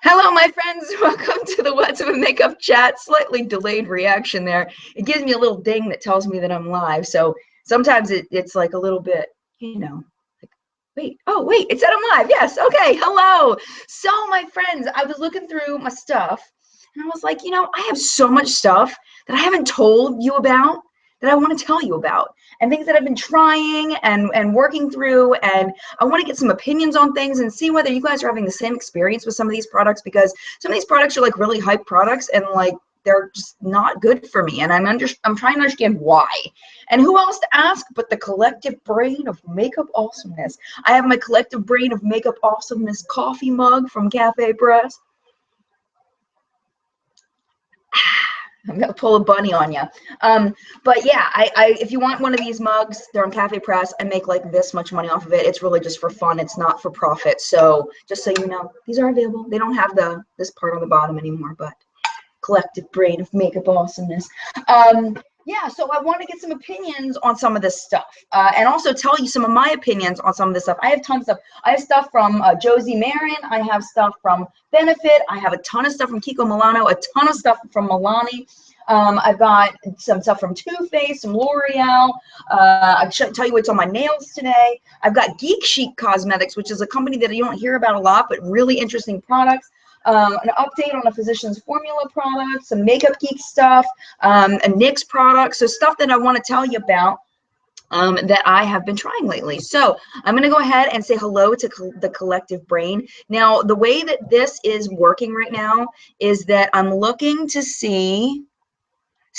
Hello, my friends. Welcome to the What's Up with Makeup chat. Slightly delayed reaction there. It gives me a little ding that tells me that I'm live. So sometimes it's like a little bit, like, wait, oh, wait, it said I'm live. Yes, okay, hello. So, my friends, I was looking through my stuff and I was like, I have so much stuff that I haven't told you about that I want to tell you about, and things that I've been trying and working through, and I want to get some opinions on things and see whether you guys are having the same experience with some of these products, because some of these products are like really hype products and like they're just not good for me, and I'm trying to understand why. And who else to ask but the collective brain of makeup awesomeness. I have my collective brain of makeup awesomeness coffee mug from Cafe Press. I'm gonna pull a bunny on you. But yeah, if you want one of these mugs, they're on Cafe Press. I make like this much money off of it. It's really just for fun. It's not for profit. So just so you know, these are available. They don't have this part on the bottom anymore, but collective brain of makeup awesomeness. Yeah, so I want to get some opinions on some of this stuff, and also tell you some of my opinions on some of this stuff. I have tons of stuff. I have stuff from Josie Marin. I have stuff from Benefit. I have a ton of stuff from Kiko Milano, a ton of stuff from Milani. I've got some stuff from Too Faced, some L'Oreal. I should tell you what's on my nails today. I've got Geek Chic Cosmetics, which is a company that you don't hear about a lot, but really interesting products. An update on a Physicians Formula product, some Makeup Geek stuff, a NYX product, so stuff that I want to tell you about that I have been trying lately. So I'm going to go ahead and say hello to the collective brain. Now, the way that this is working right now is that I'm looking to see,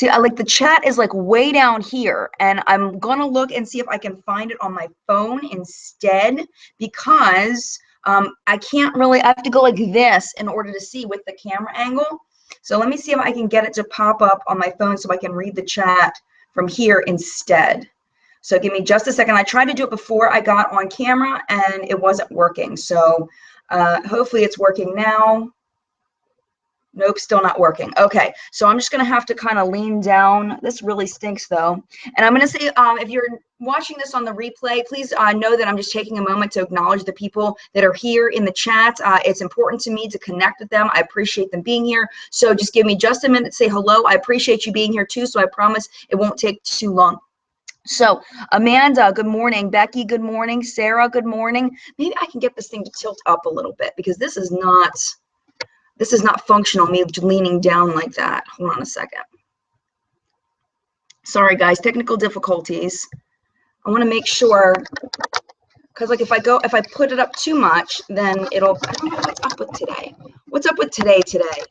I like the chat is like way down here, and I'm going to look and see if I can find it on my phone instead, because I can't really, I have to go like this in order to see with the camera angle. So let me see if I can get it to pop up on my phone so I can read the chat from here instead. So give me just a second. I tried to do it before I got on camera and it wasn't working. So hopefully it's working now. Nope, still not working. Okay, so I'm just going to have to kind of lean down. This really stinks, though. And I'm going to say, if you're watching this on the replay, please know that I'm just taking a moment to acknowledge the people that are here in the chat. It's important to me to connect with them. I appreciate them being here. So just give me just a minute to say hello. I appreciate you being here, too, so I promise it won't take too long. So Amanda, good morning. Becky, good morning. Sarah, good morning. Maybe I can get this thing to tilt up a little bit, because this is not functional, me leaning down like that. Hold on a second. Sorry, guys, technical difficulties. I want to make sure, because like if I put it up too much, then it'll, I don't know what's up with today. What's up with today? Anybody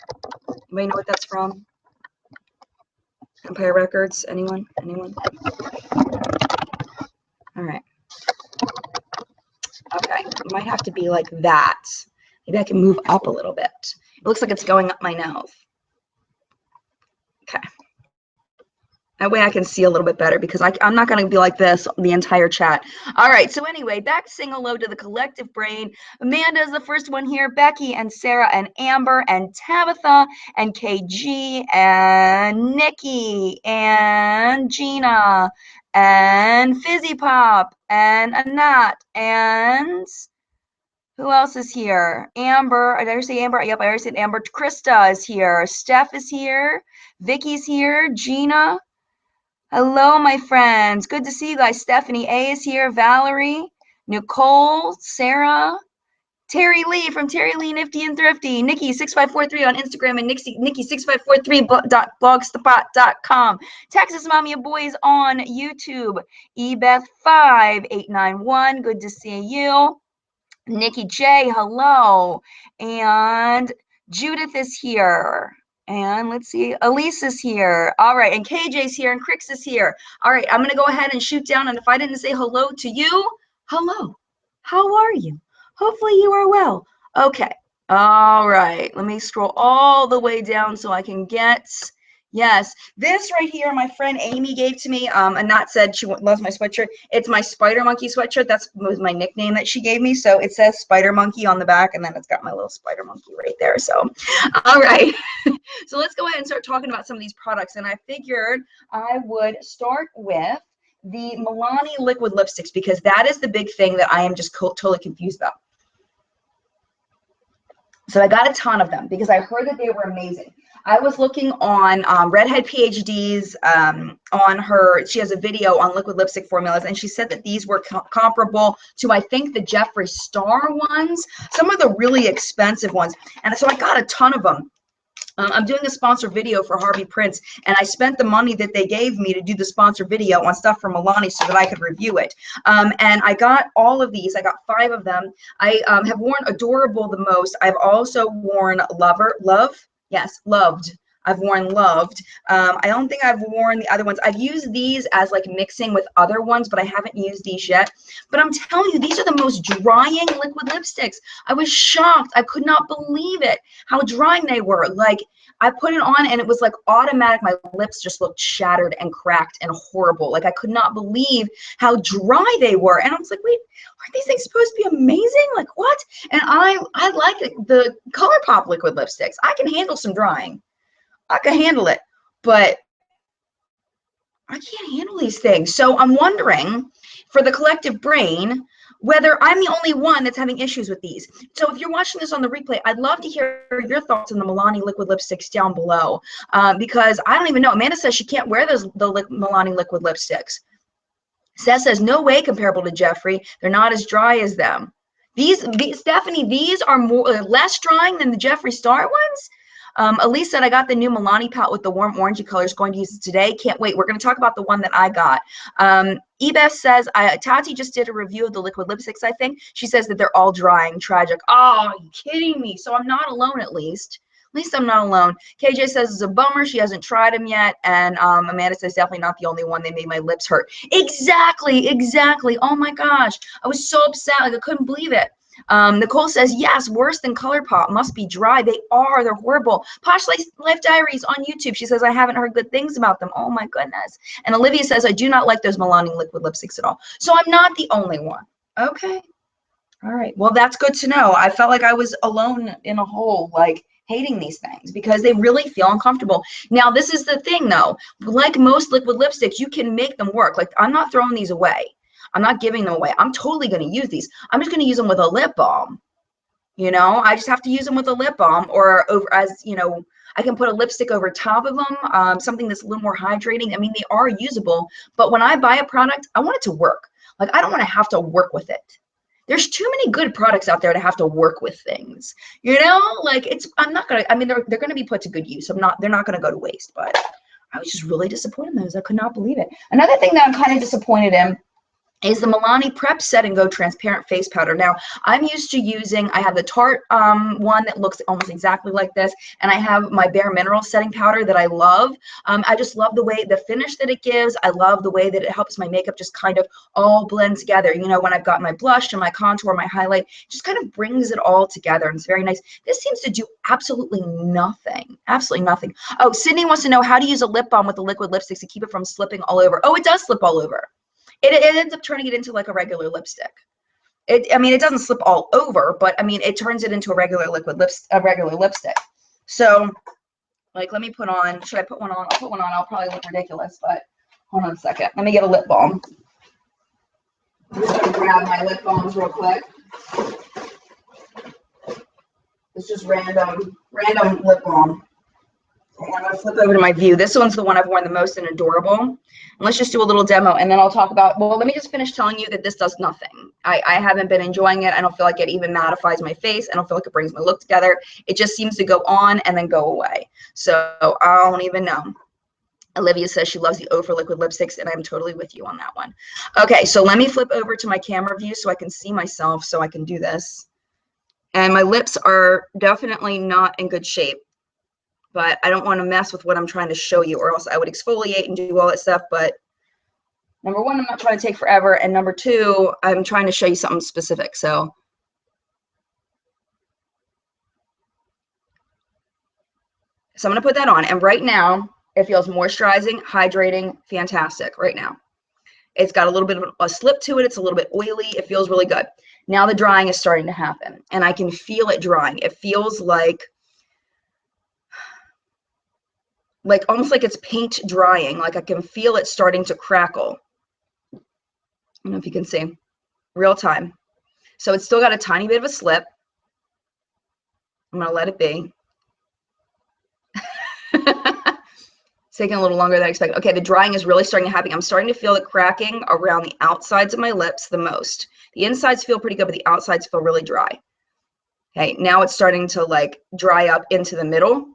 know what that's from? Empire Records? Anyone? All right. Okay, it might have to be like that. Maybe I can move up a little bit. It looks like it's going up my nose. Okay. That way I can see a little bit better, because I'm not going to be like this the entire chat. All right, so anyway, back to saying hello to the collective brain. Amanda is the first one here. Becky and Sarah and Amber and Tabitha and KG and Nikki and Gina and Fizzy Pop and Anat and... who else is here? Amber. Did I already say Amber? Yep, I already said Amber. Krista is here. Steph is here. Vicky's here. Gina. Hello, my friends. Good to see you guys. Stephanie A is here. Valerie. Nicole. Sarah. Terry Lee from Terry Lee Nifty and Thrifty. Nikki6543 on Instagram and Nikki6543blogspot.com. Texas Mommy of Boys on YouTube. Ebeth5891. Good to see you. Nikki J, hello. And Judith is here. And let's see, Elise is here. All right, and KJ's here, and Crix is here. All right, I'm going to go ahead and shoot down. And if I didn't say hello to you, hello. How are you? Hopefully you are well. Okay. All right, let me scroll all the way down so I can get... Yes, this right here, my friend Amy gave to me. Anat said she loves my sweatshirt. It's my Spider Monkey sweatshirt. That's my nickname that she gave me. So it says Spider Monkey on the back, and then it's got my little Spider Monkey right there. So, all right. So let's go ahead and start talking about some of these products. And I figured I would start with the Milani liquid lipsticks, because that is the big thing that I am just totally confused about. So I got a ton of them because I heard that they were amazing. I was looking on Redhead PhD's on her, she has a video on liquid lipstick formulas, and she said that these were comparable to, I think, the Jeffree Star ones, some of the really expensive ones. And so I got a ton of them. I'm doing a sponsor video for Harvey Prince, and I spent the money that they gave me to do the sponsor video on stuff from Milani so that I could review it. And I got all of these. I got 5 of them. I have worn Adorable the most. I've also worn Loved. I've worn Loved. I don't think I've worn the other ones. I've used these as like mixing with other ones, but I haven't used these yet. But I'm telling you, these are the most drying liquid lipsticks. I was shocked. I could not believe it, how drying they were. Like, I put it on and it was like automatic. My lips just looked shattered and cracked and horrible. Like, I could not believe how dry they were. And I was like, wait, aren't these things supposed to be amazing? Like, what? And I like the ColourPop liquid lipsticks. I can handle some drying. I can handle it, but I can't handle these things. So I'm wondering, for the collective brain, whether I'm the only one that's having issues with these. So if you're watching this on the replay, I'd love to hear your thoughts on the Milani liquid lipsticks down below, because I don't even know. Amanda says she can't wear the Milani liquid lipsticks. Seth says, no way comparable to Jeffree. They're not as dry as them. These Stephanie, these are less drying than the Jeffree Star ones. Elise said, I got the new Milani palette with the warm orangey colors, going to use it today. Can't wait. We're going to talk about the one that I got. Ebeth says, Tati just did a review of the liquid lipsticks, I think. She says that they're all drying. Tragic. Oh, are you kidding me? So I'm not alone, at least. At least I'm not alone. KJ says it's a bummer. She hasn't tried them yet. And Amanda says, definitely not the only one. They made my lips hurt. Exactly. Oh, my gosh. I was so upset. Like, I couldn't believe it. Nicole says, yes, worse than ColourPop. Must be dry. They are. They're horrible. Posh Life Diaries on YouTube. She says, I haven't heard good things about them. Oh, my goodness. And Olivia says, I do not like those Milani liquid lipsticks at all. So I'm not the only one. Okay. All right. Well, that's good to know. I felt like I was alone in a hole, like, hating these things because they really feel uncomfortable. Now, this is the thing, though. Like most liquid lipsticks, you can make them work. Like, I'm not throwing these away. I'm not giving them away. I'm totally going to use these. I'm just going to use them with a lip balm. You know, I just have to use them with a lip balm, or over, as you know, I can put a lipstick over top of them, something that's a little more hydrating. I mean, they are usable, but when I buy a product, I want it to work. Like, I don't want to have to work with it. There's too many good products out there to have to work with things. You know, like, I'm not going to, I mean, they're going to be put to good use. They're not going to go to waste, but I was just really disappointed in those. I could not believe it. Another thing that I'm kind of disappointed in is the Milani Prep Set and Go Transparent Face Powder. Now, I'm used to using, I have the Tarte one that looks almost exactly like this, and I have my Bare Minerals setting powder that I love. I just love the way, the finish that it gives. I love the way that it helps my makeup just kind of all blend together. You know, when I've got my blush and my contour, my highlight, just kind of brings it all together, and it's very nice. This seems to do absolutely nothing. Absolutely nothing. Oh, Sydney wants to know how to use a lip balm with the liquid lipsticks to keep it from slipping all over. Oh, it does slip all over. It ends up turning it into like a regular lipstick. I mean, it doesn't slip all over, but I mean, it turns it into a regular lipstick. So, like, let me put on, should I put one on? I'll put one on. I'll probably look ridiculous, but hold on a second. Let me get a lip balm. I'm just going to grab my lip balms real quick. It's just random lip balm. And I'm going to flip over to my view. This one's the one I've worn the most in Adorable. And let's just do a little demo, and then I'll talk about, well, let me just finish telling you that this does nothing. I haven't been enjoying it. I don't feel like it even mattifies my face. I don't feel like it brings my look together. It just seems to go on and then go away. So I don't even know. Olivia says she loves the Ophir liquid lipsticks, and I'm totally with you on that one. Okay, so let me flip over to my camera view so I can see myself, so I can do this. And my lips are definitely not in good shape, but I don't want to mess with what I'm trying to show you, or else I would exfoliate and do all that stuff. But number one, I'm not trying to take forever, and number two, I'm trying to show you something specific. So I'm going to put that on, and right now it feels moisturizing, hydrating, fantastic right now. It's got a little bit of a slip to it. It's a little bit oily. It feels really good. Now the drying is starting to happen, and I can feel it drying. It feels like almost like it's paint drying. Like, I can feel it starting to crackle. I don't know if you can see, real time. So it's still got a tiny bit of a slip. I'm going to let it be. It's taking a little longer than I expected. Okay, the drying is really starting to happen. I'm starting to feel the cracking around the outsides of my lips the most. The insides feel pretty good, but the outsides feel really dry. Okay, now it's starting to like dry up into the middle.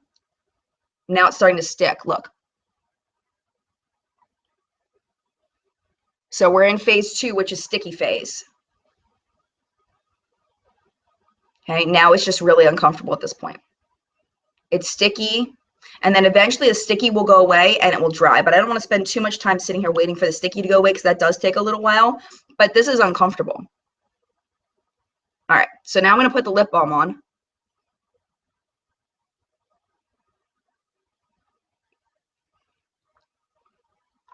Now it's starting to stick, look. So we're in phase 2, which is sticky phase. Okay, now it's just really uncomfortable at this point. It's sticky, and then eventually the sticky will go away and it will dry, but I don't want to spend too much time sitting here waiting for the sticky to go away because that does take a little while, but this is uncomfortable. All right, so now I'm going to put the lip balm on.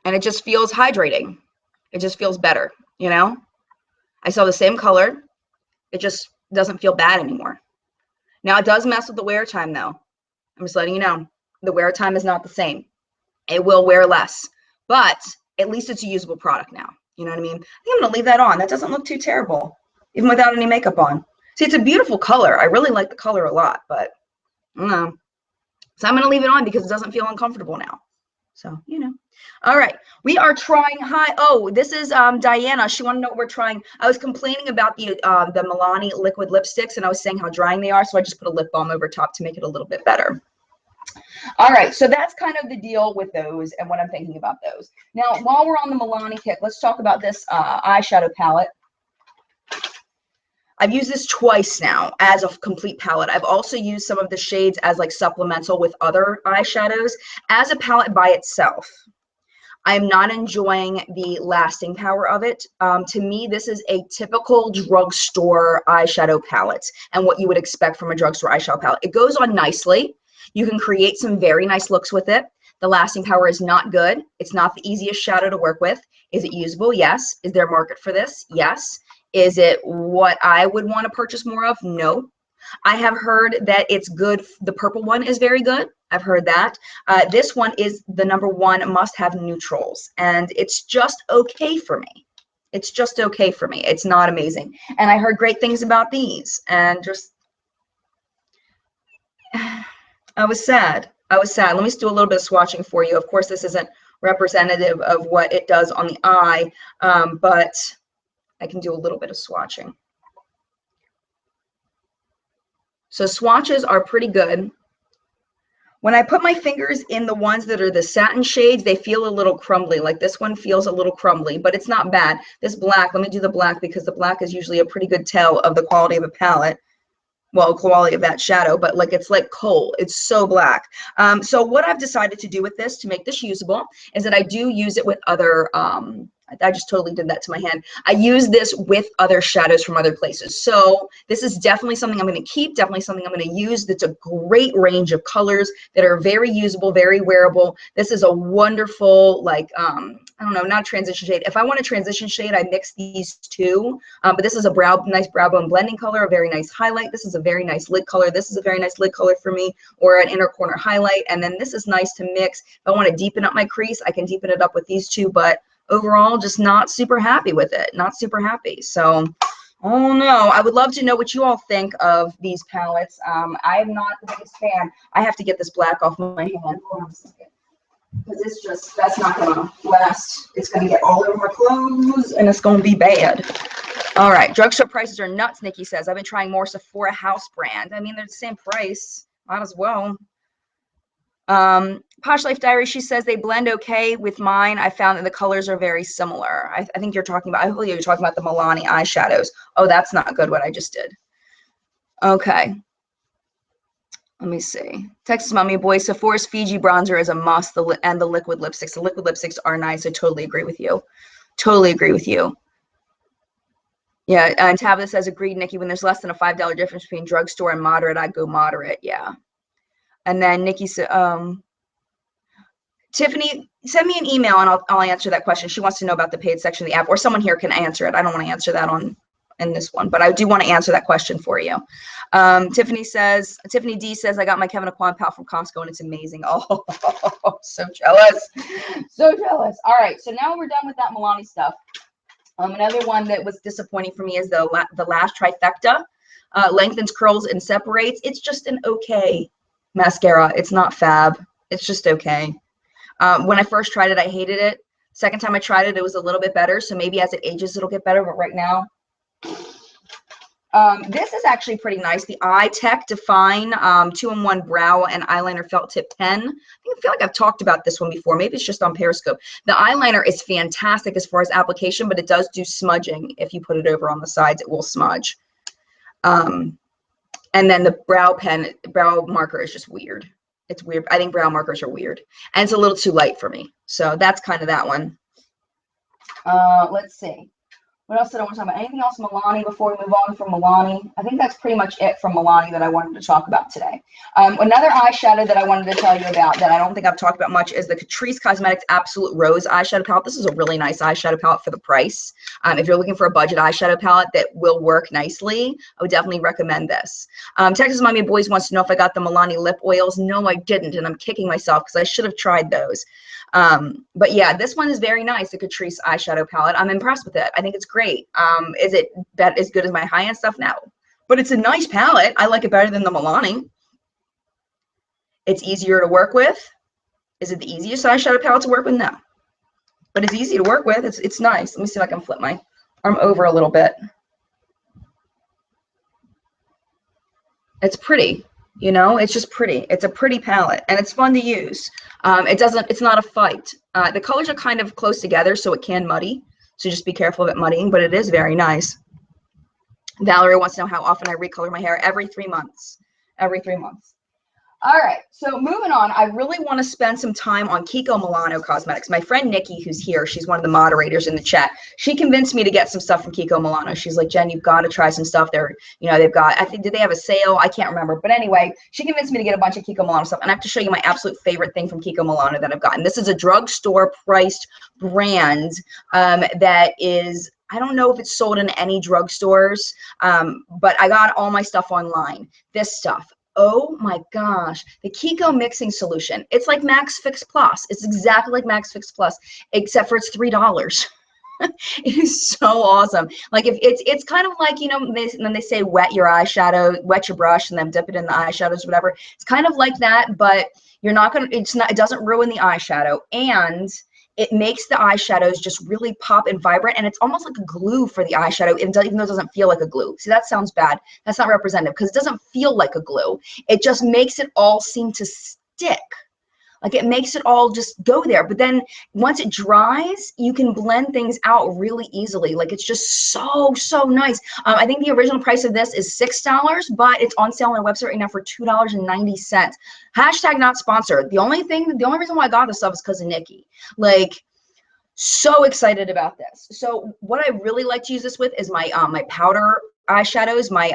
And it just feels hydrating. It just feels better, you know? I saw the same color. It just doesn't feel bad anymore. Now it does mess with the wear time though. I'm just letting you know. The wear time is not the same. It will wear less, but at least it's a usable product now. You know what I mean? I think I'm gonna leave that on. That doesn't look too terrible, even without any makeup on. See, it's a beautiful color. I really like the color a lot, but I don't know. So I'm gonna leave it on because it doesn't feel uncomfortable now. So, you know. All right, we are trying. Hi, oh, this is Diana. She wanted to know what we're trying. I was complaining about the Milani liquid lipsticks, and I was saying how drying they are, so I just put a lip balm over top to make it a little bit better. All right, so that's kind of the deal with those and what I'm thinking about those. Now, while we're on the Milani kick, let's talk about this eyeshadow palette. I've used this twice now as a complete palette. I've also used some of the shades as like supplemental with other eyeshadows. As a palette by itself, I'm not enjoying the lasting power of it. To me, this is a typical drugstore eyeshadow palette and what you would expect from a drugstore eyeshadow palette. It goes on nicely. You can create some very nice looks with it. The lasting power is not good. It's not the easiest shadow to work with. Is it usable? Yes. Is there a market for this? Yes. Is it what I would want to purchase more of? No. I have heard that it's good. The purple one is very good. I've heard that. This one is the #1 must-have neutrals, and it's just okay for me. It's just okay for me. It's not amazing. And I heard great things about these, and just, I was sad. I was sad. Let me just do a little bit of swatching for you. Of course, this isn't representative of what it does on the eye, but I can do a little bit of swatching. So swatches are pretty good. When I put my fingers in the ones that are the satin shades, they feel a little crumbly. Like this one feels a little crumbly, but it's not bad. This black, let me do the black because the black is usually a pretty good tell of the quality of a palette. Well, quality of that shadow, but like it's like coal. It's so black. So what I've decided to do with this to make this usable is that I do use it with other, I just totally did that to my hand. I use this with other shadows from other places. So this is definitely something I'm going to keep, definitely something I'm going to use. That's a great range of colors that are very usable, very wearable. This is a wonderful, like, I don't know, not transition shade. If I want a transition shade, I mix these two. But this is a nice brow bone blending color, a very nice highlight. This is a very nice lid color. This is a very nice lid color for me, or an inner corner highlight. And then this is nice to mix. If I want to deepen up my crease, I can deepen it up with these two, but overall, just not super happy with it. Not super happy. So, oh no, I would love to know what you all think of these palettes. I'm not the biggest fan. I have to get this black off my hand. Hold on a second. Because it's just, that's not going to last. It's going to get all over my clothes, and it's going to be bad. All right, drugstore prices are nuts, Nikki says. I've been trying more Sephora house brand. I mean, they're the same price. Might as well. Posh Life Diary, she says they blend okay with mine. I found that the colors are very similar. I think you're talking about, I believe you're talking about the Milani eyeshadows. Oh, that's not good what I just did. Okay. Let me see. Texas Mommy Boy, Sephora's Fiji bronzer is a must, and the liquid lipsticks. The liquid lipsticks are nice. I totally agree with you. Totally agree with you. Yeah, and Tabitha says, agreed, Nikki. When there's less than a $5 difference between drugstore and moderate, I'd go moderate. Yeah. And then Nikki said, Tiffany, send me an email and I'll answer that question. She wants to know about the paid section of the app, or someone here can answer it. I don't want to answer that in this one, but I do want to answer that question for you. Tiffany D says, I got my Kevin Aquan palette from Costco and it's amazing. Oh, so jealous. So jealous. All right, so now we're done with that Milani stuff. Another one that was disappointing for me is the Lash Trifecta. lengthens, curls, and separates. It's just an okay mascara. It's not fab. It's just okay. When I first tried it, I hated it. Second time I tried it, it was a little bit better. So maybe as it ages, it'll get better. But right now, this is actually pretty nice. The Eye Tech Define 2-in-1 Brow and Eyeliner Felt Tip Pen. I feel like I've talked about this one before. Maybe it's just on Periscope. The eyeliner is fantastic as far as application, but it does do smudging. If you put it over on the sides, it will smudge. And then the brow marker is just weird. It's weird. I think brow markers are weird. And it's a little too light for me. So that's kind of that one. Let's see. What else did I want to talk about? Anything else Milani before we move on from Milani? I think that's pretty much it from Milani that I wanted to talk about today. Another eyeshadow that I wanted to tell you about that I don't think I've talked about much is the Catrice Cosmetics Absolute Rose eyeshadow palette. This is a really nice eyeshadow palette for the price. If you're looking for a budget eyeshadow palette that will work nicely, I would definitely recommend this. Texas Mommy Boys wants to know if I got the Milani lip oils. No, I didn't, and I'm kicking myself because I should have tried those. But yeah, this one is very nice, the Catrice eyeshadow palette. I'm impressed with it. I think it's great. Is it as good as my high-end stuff? No. But it's a nice palette. I like it better than the Milani. It's easier to work with. Is it the easiest eyeshadow palette to work with? No. But it's easy to work with. It's nice. Let me see if I can flip my arm over a little bit. It's pretty. You know, it's just pretty. It's a pretty palette, and it's fun to use. It's not a fight. The colors are kind of close together, so it can muddy. So just be careful of it muddying, but it is very nice. Valerie wants to know how often I recolor my hair. Every 3 months. Every 3 months. All right, so moving on, I really want to spend some time on Kiko Milano Cosmetics. My friend Nikki, who's here, she's one of the moderators in the chat. She convinced me to get some stuff from Kiko Milano. She's like, Jen, you've got to try some stuff. They've got, I think, did they have a sale? I can't remember. But anyway, she convinced me to get a bunch of Kiko Milano stuff. And I have to show you my absolute favorite thing from Kiko Milano that I've gotten. This is a drugstore priced brand that is, I don't know if it's sold in any drugstores, but I got all my stuff online. This stuff. Oh my gosh, the Kiko mixing solution. It's like Max Fix Plus. It's exactly like Max Fix Plus, except for it's $3. It is so awesome. Like if it's kind of like, you know, when they say wet your eyeshadow, wet your brush and then dip it in the eyeshadows, whatever. It's kind of like that, but you're not gonna, it doesn't ruin the eyeshadow, and it makes the eyeshadows just really pop and vibrant, and it's almost like a glue for the eyeshadow, even though it doesn't feel like a glue. See, that sounds bad. That's not representative because it doesn't feel like a glue. It just makes it all seem to stick. Like it makes it all just go there. But then once it dries, you can blend things out really easily. Like it's just so, so nice. I think the original price of this is $6, but it's on sale on our website right now for $2.90. Hashtag not sponsored. The only reason why I got this stuff is because of Nikki. Like, so excited about this. So what I really like to use this with is my my powder eyeshadows, my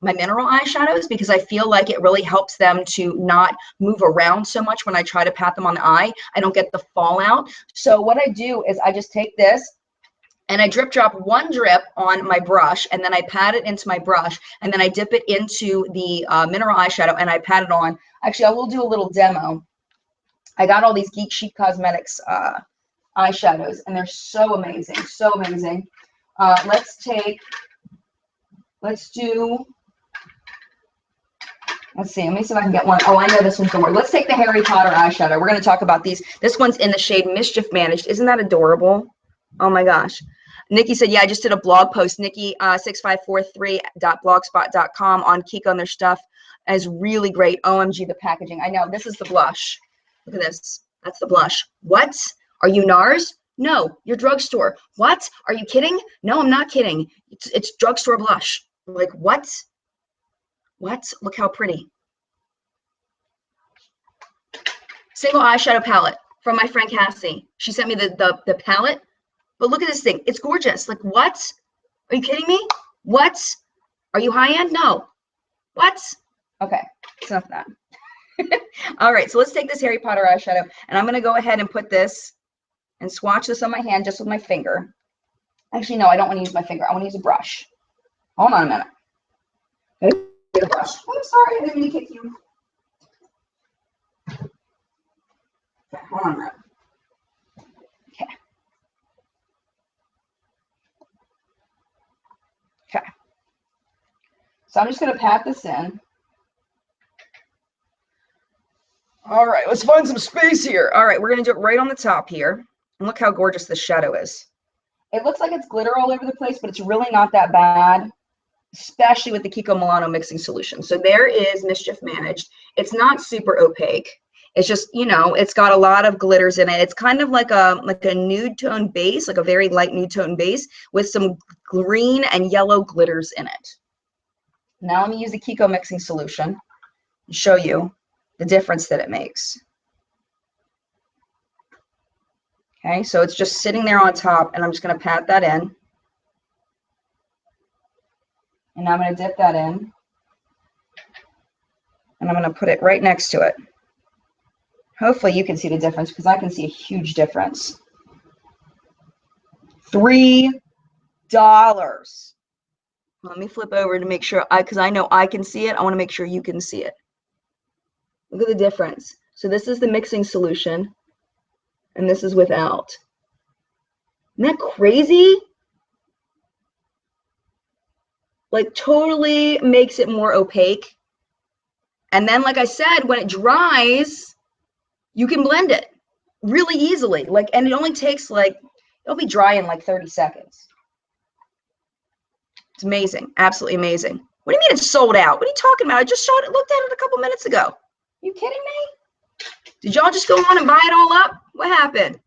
mineral eyeshadows, because I feel like it really helps them to not move around so much when I try to pat them on the eye. I don't get the fallout. So what I do is I just take this and I drip drop one drip on my brush, and then I pat it into my brush, and then I dip it into the mineral eyeshadow and I pat it on. Actually, I will do a little demo. I got all these Geek Chic Cosmetics eyeshadows, and they're so amazing, so amazing. Let's see, let me see if I can get one. Oh, I know this one's gonna work. Let's take the Harry Potter eyeshadow. We're gonna talk about these. This one's in the shade Mischief Managed. Isn't that adorable? Oh my gosh. Nikki said, yeah, I just did a blog post, Nikki6543.blogspot.com on Kiko, and their stuff is really great. OMG, the packaging. I know, this is the blush. Look at this. That's the blush. What? Are you NARS? No, you're drugstore. What? Are you kidding? No, I'm not kidding. It's drugstore blush. Like, what? What? Look how pretty. Single eyeshadow palette from my friend Cassie. She sent me the palette. But look at this thing. It's gorgeous. Like, what? Are you kidding me? What? Are you high-end? No. What? Okay, it's enough of that. All right, so let's take this Harry Potter eyeshadow, and I'm going to go ahead and put this and swatch this on my hand just with my finger. Actually, no, I don't want to use my finger. I want to use a brush. Hold on a minute. Okay, get a brush. Oh, I'm sorry. I didn't mean to kick you. Okay, hold on a minute. Okay. Okay. So I'm just going to pat this in. All right, let's find some space here. All right, we're going to do it right on the top here. And look how gorgeous this shadow is. It looks like it's glitter all over the place, but it's really not that bad, especially with the Kiko Milano mixing solution. So there is Mischief Managed. It's not super opaque. It's just, you know, it's got a lot of glitters in it. It's kind of like a nude tone base, like a very light nude tone base with some green and yellow glitters in it. Now let me use the Kiko mixing solution and show you the difference that it makes. Okay, so it's just sitting there on top, and I'm just going to pat that in. And now I'm going to dip that in. And I'm going to put it right next to it. Hopefully you can see the difference, because I can see a huge difference. $3. Let me flip over to make sure, because I know I can see it. I want to make sure you can see it. Look at the difference. So this is the mixing solution, and this is without. Isn't that crazy? Like, totally makes it more opaque. And then, like I said, when it dries, you can blend it really easily. Like, and it only takes like, it'll be dry in like 30 seconds. It's amazing. Absolutely amazing. What do you mean it's sold out? What are you talking about? I just showed it, looked at it a couple minutes ago. Are you kidding me? Did y'all just go on and buy it all up? What happened?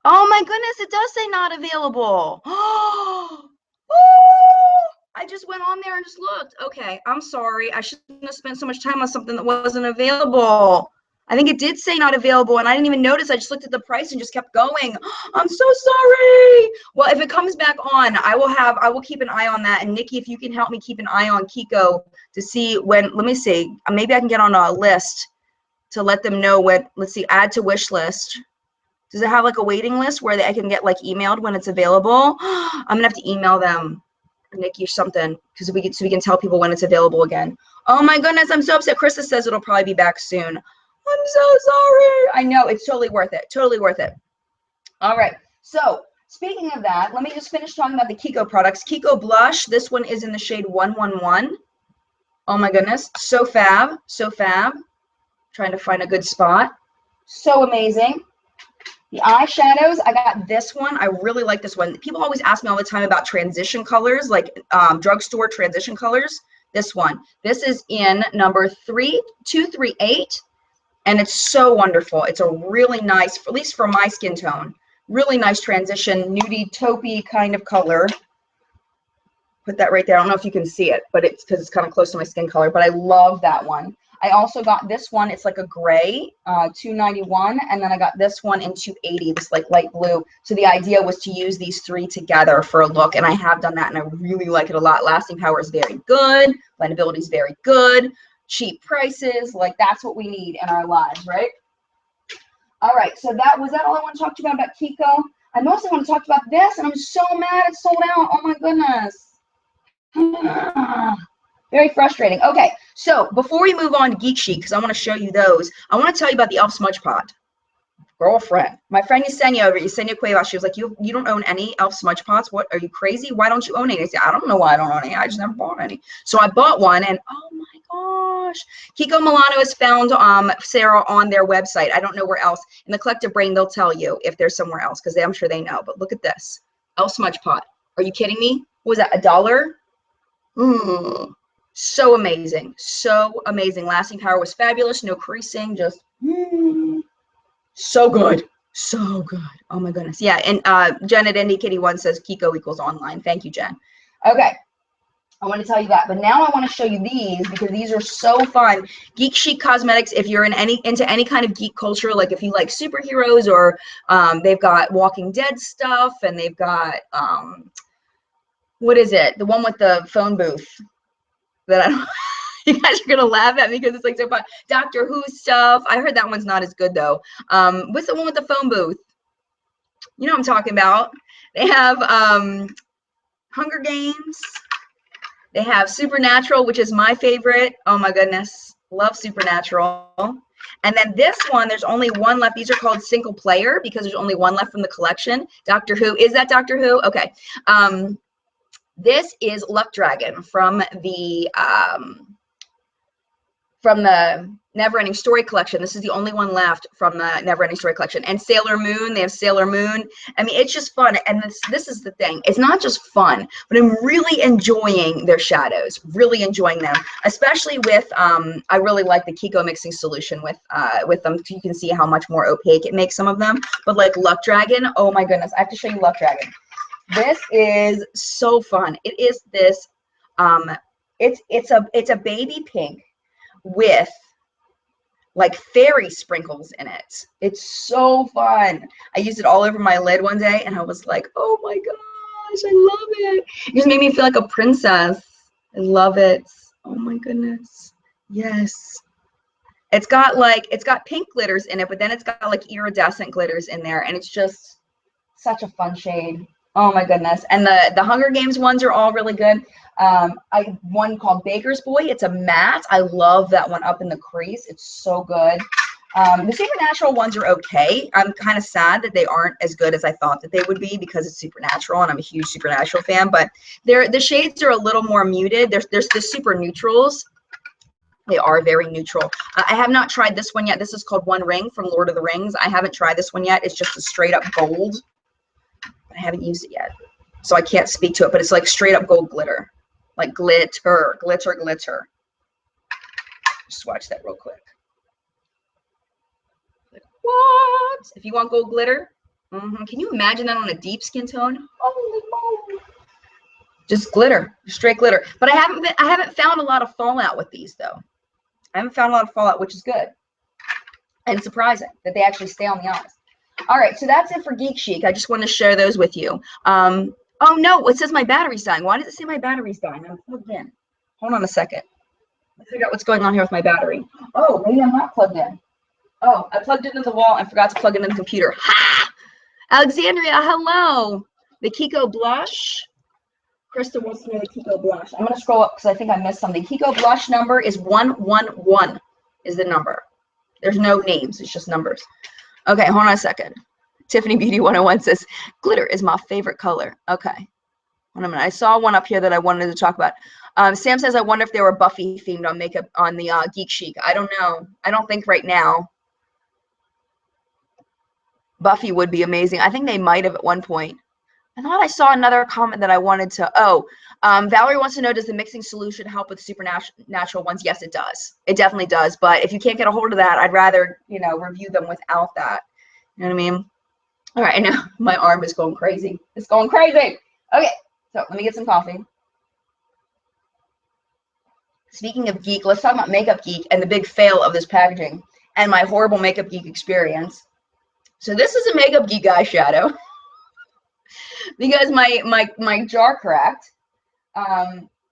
Oh my goodness, it does say not available. Oh, I just went on there and just looked. Okay, I'm sorry. I shouldn't have spent so much time on something that wasn't available. I think it did say not available, and I didn't even notice. I just looked at the price and just kept going. I'm so sorry. Well, if it comes back on, I will keep an eye on that. And Nikki, if you can help me keep an eye on Kiko to see when, let me see, maybe I can get on a list to let them know when, let's see, add to wish list. Does it have like a waiting list where I can get like emailed when it's available? I'm gonna have to email them, Nikki, or something, because so we can tell people when it's available again. Oh my goodness, I'm so upset. Krista says it'll probably be back soon. I'm so sorry. I know, it's totally worth it. Totally worth it. All right. So speaking of that, let me just finish talking about the Kiko products. Kiko blush. This one is in the shade 111. Oh my goodness, so fab, so fab. Trying to find a good spot. So amazing. The eyeshadows, I got this one. I really like this one. People always ask me all the time about transition colors, like drugstore transition colors. This one. This is in number 3238, and it's so wonderful. It's a really nice, at least for my skin tone, really nice transition, nudie, taupey kind of color. Put that right there. I don't know if you can see it, but it's because it's kind of close to my skin color, but I love that one. I also got this one. It's like a gray, $291, and then I got this one in $280, this like light blue. So the idea was to use these three together for a look, and I have done that, and I really like it a lot. Lasting power is very good. Blendability is very good. Cheap prices, like that's what we need in our lives, right? All right, so was that all I want to talk to you about Kiko? I mostly want to talk about this, and I'm so mad it's sold out. Oh my goodness. Very frustrating. Okay, so before we move on to Geek Chic, because I want to show you those, I want to tell you about the e.l.f. Smudge Pot. Girlfriend. My friend Yesenia Cuevas, she was like, you don't own any e.l.f. Smudge Pots? What, are you crazy? Why don't you own any? I said, I don't know why I don't own any. I just never bought any. So I bought one, and oh my gosh. Kiko Milano has found Sarah on their website. I don't know where else. In the collective brain, they'll tell you if there's somewhere else, because I'm sure they know. But look at this. e.l.f. Smudge Pot. Are you kidding me? What was that, $1? So amazing. So amazing. Lasting power was fabulous. No creasing. Just so good. So good. Oh my goodness. Yeah. And Jen at Indie Kitty 1 says Kiko equals online. Thank you, Jen. Okay. I want to tell you that. But now I want to show you these because these are so fun. Geek Chic Cosmetics, if you're into any kind of geek culture, like if you like superheroes or they've got Walking Dead stuff, and they've got, what is it? The one with the phone booth. That I don't, you guys are gonna laugh at me because it's like so fun. Doctor Who stuff. I heard that one's not as good though. What's the one with the phone booth? You know what I'm talking about. They have Hunger Games. They have Supernatural, which is my favorite. Oh my goodness, love Supernatural. And then this one, there's only one left. These are called single player because there's only one left from the collection. Doctor Who. Is that Doctor Who? Okay. This is Luck Dragon from the Never Ending Story collection. This is the only one left from the Never Ending Story collection. And Sailor Moon, they have Sailor Moon. I mean, it's just fun. And this is the thing. It's not just fun, but I'm really enjoying their shadows, really enjoying them, especially with, I really like the Kiko mixing solution with them. You can see how much more opaque it makes some of them. But like Luck Dragon, oh my goodness, I have to show you Luck Dragon. This is so fun. It is this, it's a baby pink with like fairy sprinkles in it. It's so fun. I used it all over my lid one day and I was like, oh my gosh, I love it. It just made me feel like a princess. I love it. Oh my goodness. Yes. It's got pink glitters in it, but then it's got like iridescent glitters in there, and it's just such a fun shade. Oh my goodness. And the Hunger Games ones are all really good. One called Baker's Boy. It's a matte. I love that one up in the crease. It's so good. The Supernatural ones are okay. I'm kind of sad that they aren't as good as I thought that they would be because it's Supernatural and I'm a huge Supernatural fan, but the shades are a little more muted. There's the Super Neutrals. They are very neutral. I have not tried this one yet. This is called One Ring from Lord of the Rings. I haven't tried this one yet. It's just a straight up gold. I haven't used it yet, so I can't speak to it, but it's like straight up gold glitter. Like glitter, glitter, glitter. Just watch that real quick. Like, what? If you want gold glitter, can you imagine that on a deep skin tone? Holy moly! Just glitter, straight glitter. But I haven't found a lot of fallout with these though. I haven't found a lot of fallout, which is good and surprising that they actually stay on the eyes. All right, so that's it for Geek Chic. I just want to share those with you. Oh no, it says my battery's dying. Why does it say my battery's dying? I'm plugged in. Hold on a second. Let's figure out what's going on here with my battery. Oh, maybe I'm not plugged in. Oh, I plugged it into the wall and forgot to plug it in the computer. Ha! Alexandria, hello. The Kiko blush. Krista wants to know the Kiko blush. I'm going to scroll up because I think I missed something. Kiko blush number is 111 is the number. There's no names. It's just numbers. Okay, hold on a second. Tiffany Beauty 101 says, glitter is my favorite color. Okay. Hold on a minute. I saw one up here that I wanted to talk about. Sam says, I wonder if they were Buffy themed on makeup on the Geek Chic. I don't know. I don't think right now. Buffy would be amazing. I think they might have at one point. I thought I saw another comment that I wanted to, Valerie wants to know, does the mixing solution help with supernatural ones? Yes, it does. It definitely does. But if you can't get a hold of that, I'd rather, review them without that. You know what I mean? All right, I know my arm is going crazy. It's going crazy. Okay, so let me get some coffee. Speaking of Geek, let's talk about Makeup Geek and the big fail of this packaging and my horrible Makeup Geek experience. So this is a Makeup Geek eyeshadow. Because my jar cracked.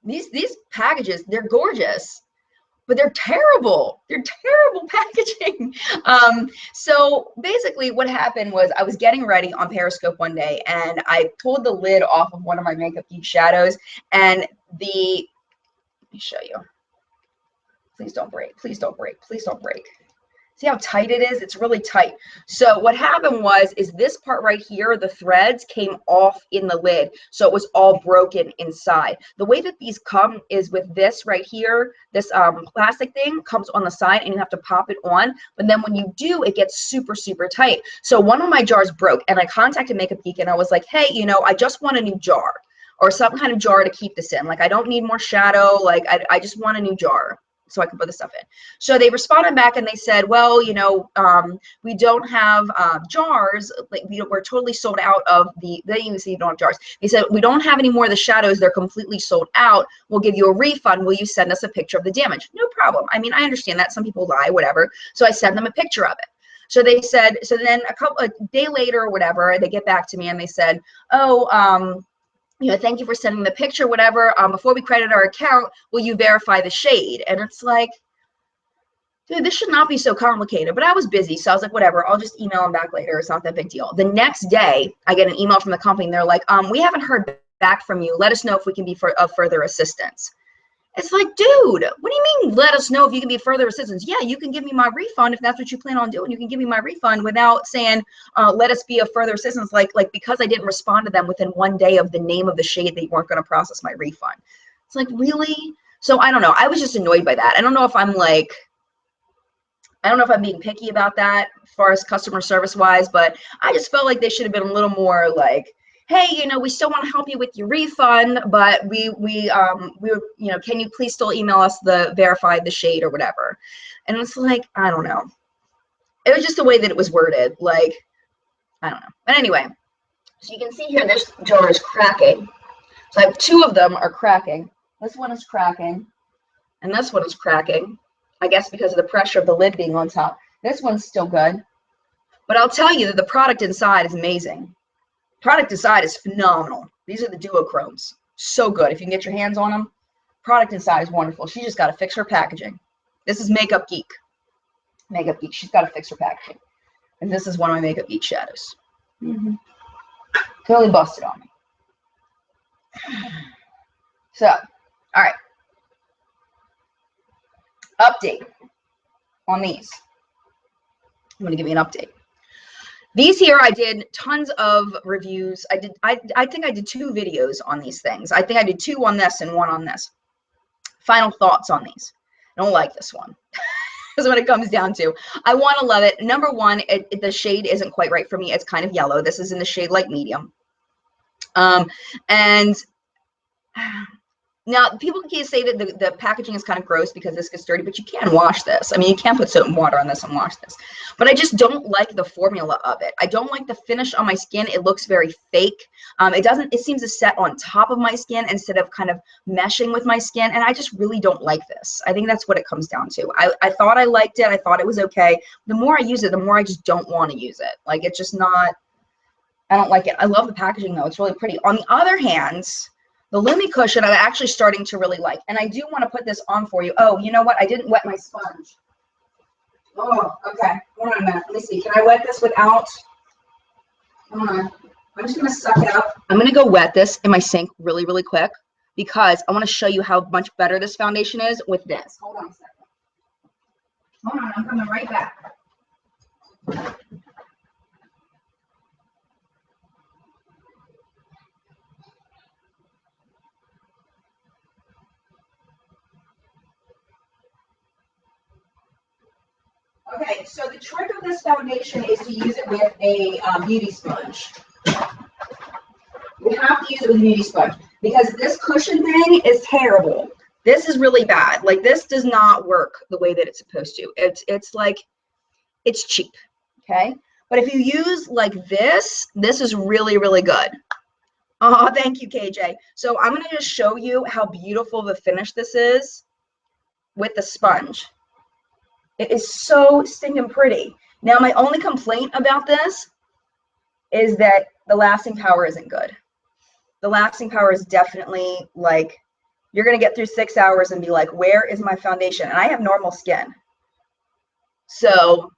These packages, they're gorgeous, but they're terrible. They're terrible packaging. So basically what happened was I was getting ready on Periscope one day and I pulled the lid off of one of my Makeup Geek shadows and let me show you. Please don't break. Please don't break. Please don't break. See how tight it is? It's really tight. So what happened is this part right here, the threads came off in the lid. So it was all broken inside. The way that these come is with this right here, this plastic thing comes on the side and you have to pop it on. But then when you do, it gets super, super tight. So one of my jars broke and I contacted Makeup Geek and I was like, hey, I just want a new jar or some kind of jar to keep this in. Like, I don't need more shadow. Like, I just want a new jar so I can put the stuff in. So they responded back and they said, well, we don't have jars. Like, we're totally sold out of they didn't even say you don't have jars. They said, we don't have any more of the shadows. They're completely sold out. We'll give you a refund. Will you send us a picture of the damage? No problem. I mean, I understand that some people lie, whatever. So I sent them a picture of it. So they said, so then a day later or whatever, they get back to me and they said, thank you for sending the picture, whatever. Before we credit our account, will you verify the shade? And it's like, dude, this should not be so complicated. But I was busy, so I was like, whatever, I'll just email them back later. It's not that big deal. The next day, I get an email from the company, and they're like, we haven't heard back from you. Let us know if we can be of further assistance. It's like, dude, what do you mean let us know if you can be further assistance? Yeah, you can give me my refund if that's what you plan on doing. You can give me my refund without saying, let us be of further assistance. Like because I didn't respond to them within 1 day of the name of the shade, they weren't going to process my refund. It's like, really? So I don't know. I was just annoyed by that. I don't know if I'm being picky about that as far as customer service wise, but I just felt like they should have been a little more like, hey, you know, we still want to help you with your refund, but we you know, can you please still email us the shade or whatever? And it's like, I don't know. It was just the way that it was worded. Like, I don't know. But anyway, so you can see here, this jar is cracking. So I have 2 of them are cracking. This one is cracking, and this one is cracking. I guess because of the pressure of the lid being on top. This one's still good. But I'll tell you that the product inside is amazing. Product inside is phenomenal. These are the duochromes. So good. If you can get your hands on them, product inside is wonderful. She just got to fix her packaging. This is Makeup Geek. Makeup Geek. She's got to fix her packaging. And this is one of my Makeup Geek shadows. Totally busted on me. So, all right. Update on these. I'm going to give you an update. These here, I did tons of reviews. I think I did 2 videos on these things. I think I did 2 on this and 1 on this. Final thoughts on these. I don't like this one. Because when it comes down to, I want to love it. Number 1, the shade isn't quite right for me. It's kind of yellow. This is in the shade light medium. And now, people can say that the packaging is kind of gross because this gets dirty, but you can wash this. I mean, you can put soap and water on this and wash this. But I just don't like the formula of it. I don't like the finish on my skin. It looks very fake. It seems to set on top of my skin instead of kind of meshing with my skin, and I just really don't like this. I think that's what it comes down to. I thought I liked it. I thought it was okay. The more I use it, the more I just don't want to use it. Like, it's just not, I don't like it. I love the packaging, though. It's really pretty. On the other hand, the Lumi cushion I'm actually starting to really like. And I do want to put this on for you. Oh, you know what? I didn't wet my sponge. Oh, okay. Hold on a minute. Let me see. Can I wet this without? Hold on. I'm just going to suck it up. I'm going to go wet this in my sink really, really quick because I want to show you how much better this foundation is with this. Hold on a second. Hold on. I'm coming right back. Okay, so the trick of this foundation is to use it with a beauty sponge. You have to use it with a beauty sponge because this cushion thing is terrible. This is really bad. Like, this does not work the way that it's supposed to. It's like, it's cheap, okay? But if you use like this is really, really good. Oh, thank you, KJ. So I'm gonna just show you how beautiful the finish this is with the sponge. It is so stinking pretty. Now, my only complaint about this is that the lasting power isn't good. The lasting power is definitely like, you're going to get through 6 hours and be like, where is my foundation? And I have normal skin. So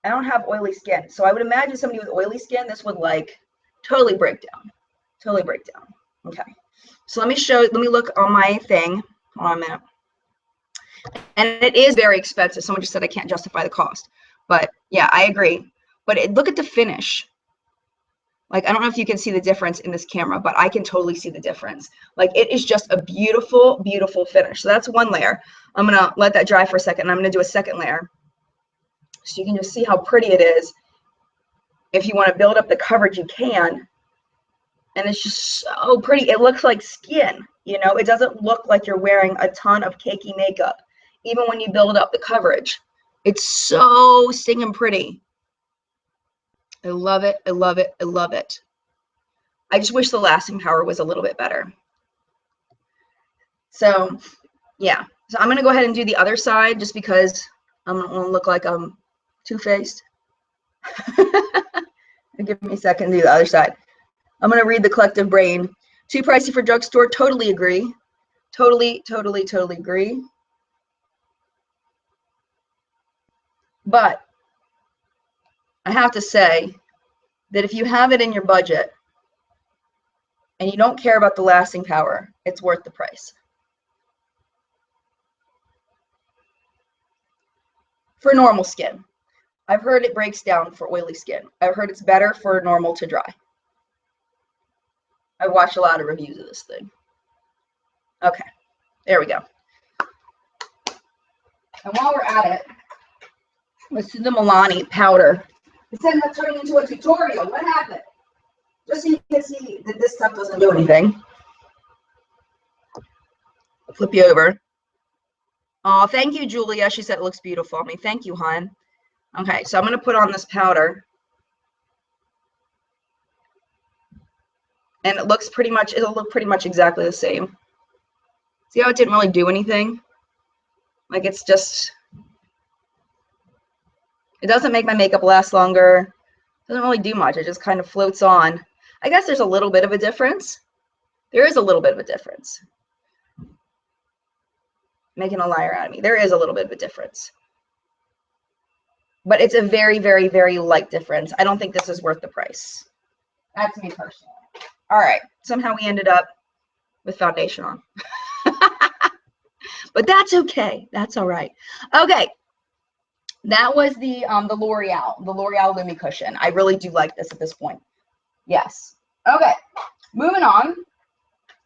I don't have oily skin. So I would imagine somebody with oily skin, this would like totally break down. Totally break down. Okay. So let me look on my thing. Hold on a minute. And it is very expensive. Someone just said I can't justify the cost. But yeah, I agree. But look at the finish. Like, I don't know if you can see the difference in this camera, but I can totally see the difference. Like, it is just a beautiful, beautiful finish. So that's one layer. I'm going to let that dry for a second. And I'm going to do a second layer. So you can just see how pretty it is. If you want to build up the coverage, you can. And it's just so pretty. It looks like skin. You know, it doesn't look like you're wearing a ton of cakey makeup, even when you build up the coverage. It's so stinging pretty. I love it. I love it. I love it. I just wish the lasting power was a little bit better. So, yeah. So I'm going to go ahead and do the other side just because I don't want to look like I'm two-faced. Give me a second to do the other side. I'm going to read the collective brain. Too pricey for drugstore. Totally agree. Totally, totally, totally agree. But I have to say that if you have it in your budget and you don't care about the lasting power, it's worth the price. For normal skin. I've heard it breaks down for oily skin. I've heard it's better for normal to dry. I've watched a lot of reviews of this thing. Okay, there we go. And while we're at it, let's do the Milani powder. It said that's turning into a tutorial. What happened? Just so you can see that this stuff doesn't do anything. I'll flip you over. Oh, thank you, Julia. She said it looks beautiful on me. Thank you, hon. Okay, so I'm going to put on this powder. And it looks pretty much, it'll look pretty much exactly the same. See how it didn't really do anything? Like it's just, it doesn't make my makeup last longer. It doesn't really do much. It just kind of floats on. I guess there's a little bit of a difference. There is a little bit of a difference. Making a liar out of me. There is a little bit of a difference. But it's a very, very, very light difference. I don't think this is worth the price. That's me personally. All right. Somehow we ended up with foundation on. But that's okay. That's all right. Okay. That was the L'Oreal Lumi Cushion. I really do like this at this point. Yes. Okay. Moving on.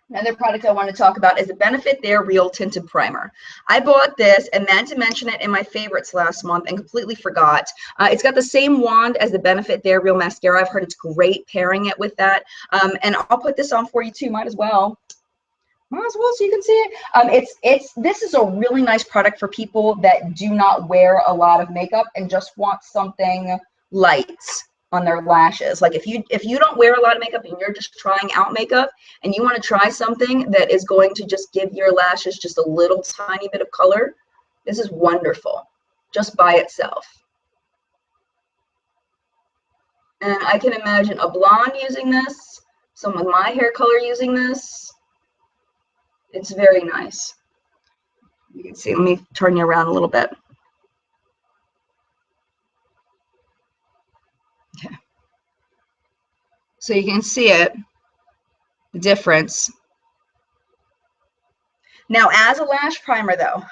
Another product I want to talk about is the Benefit They're Real Tinted Primer. I bought this and meant to mention it in my favorites last month and completely forgot. It's got the same wand as the Benefit They're Real Mascara. I've heard it's great pairing it with that. And I'll put this on for you too. Might as well. Might as well so you can see it. This is a really nice product for people that do not wear a lot of makeup and just want something light on their lashes. Like if you don't wear a lot of makeup and you're just trying out makeup and you want to try something that is going to just give your lashes just a little tiny bit of color, this is wonderful just by itself. And I can imagine a blonde using this, someone with my hair color using this. It's very nice. You can see, let me turn you around a little bit. Okay. So you can see it, the difference. Now, as a lash primer, though,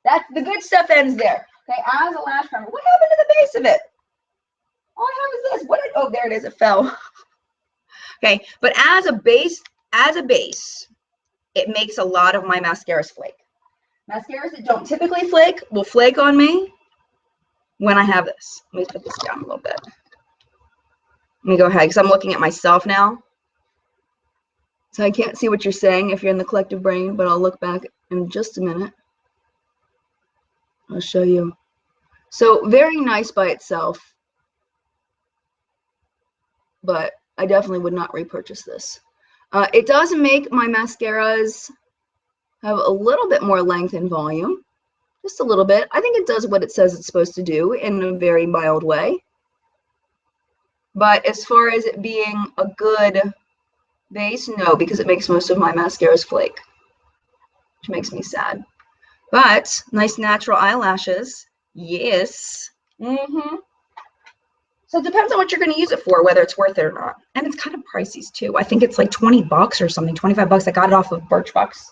that's the good stuff ends there. Okay, as a lash primer, what happened to the base of it? All I have is this. What? Oh, there it is. It fell. Okay, but as a base, it makes a lot of my mascaras flake. Mascaras that don't typically flake will flake on me when I have this. Let me put this down a little bit. Let me go ahead because I'm looking at myself now. So I can't see what you're saying if you're in the collective brain, but I'll look back in just a minute. I'll show you. So very nice by itself, but I definitely would not repurchase this. It does make my mascaras have a little bit more length and volume, just a little bit. I think it does what it says it's supposed to do in a very mild way. But as far as it being a good base, no, because it makes most of my mascaras flake, which makes me sad. But nice natural eyelashes, yes. So it depends on what you're going to use it for, whether it's worth it or not. And it's kind of pricey too. I think it's like 20 bucks or something, 25 bucks. I got it off of Birchbox's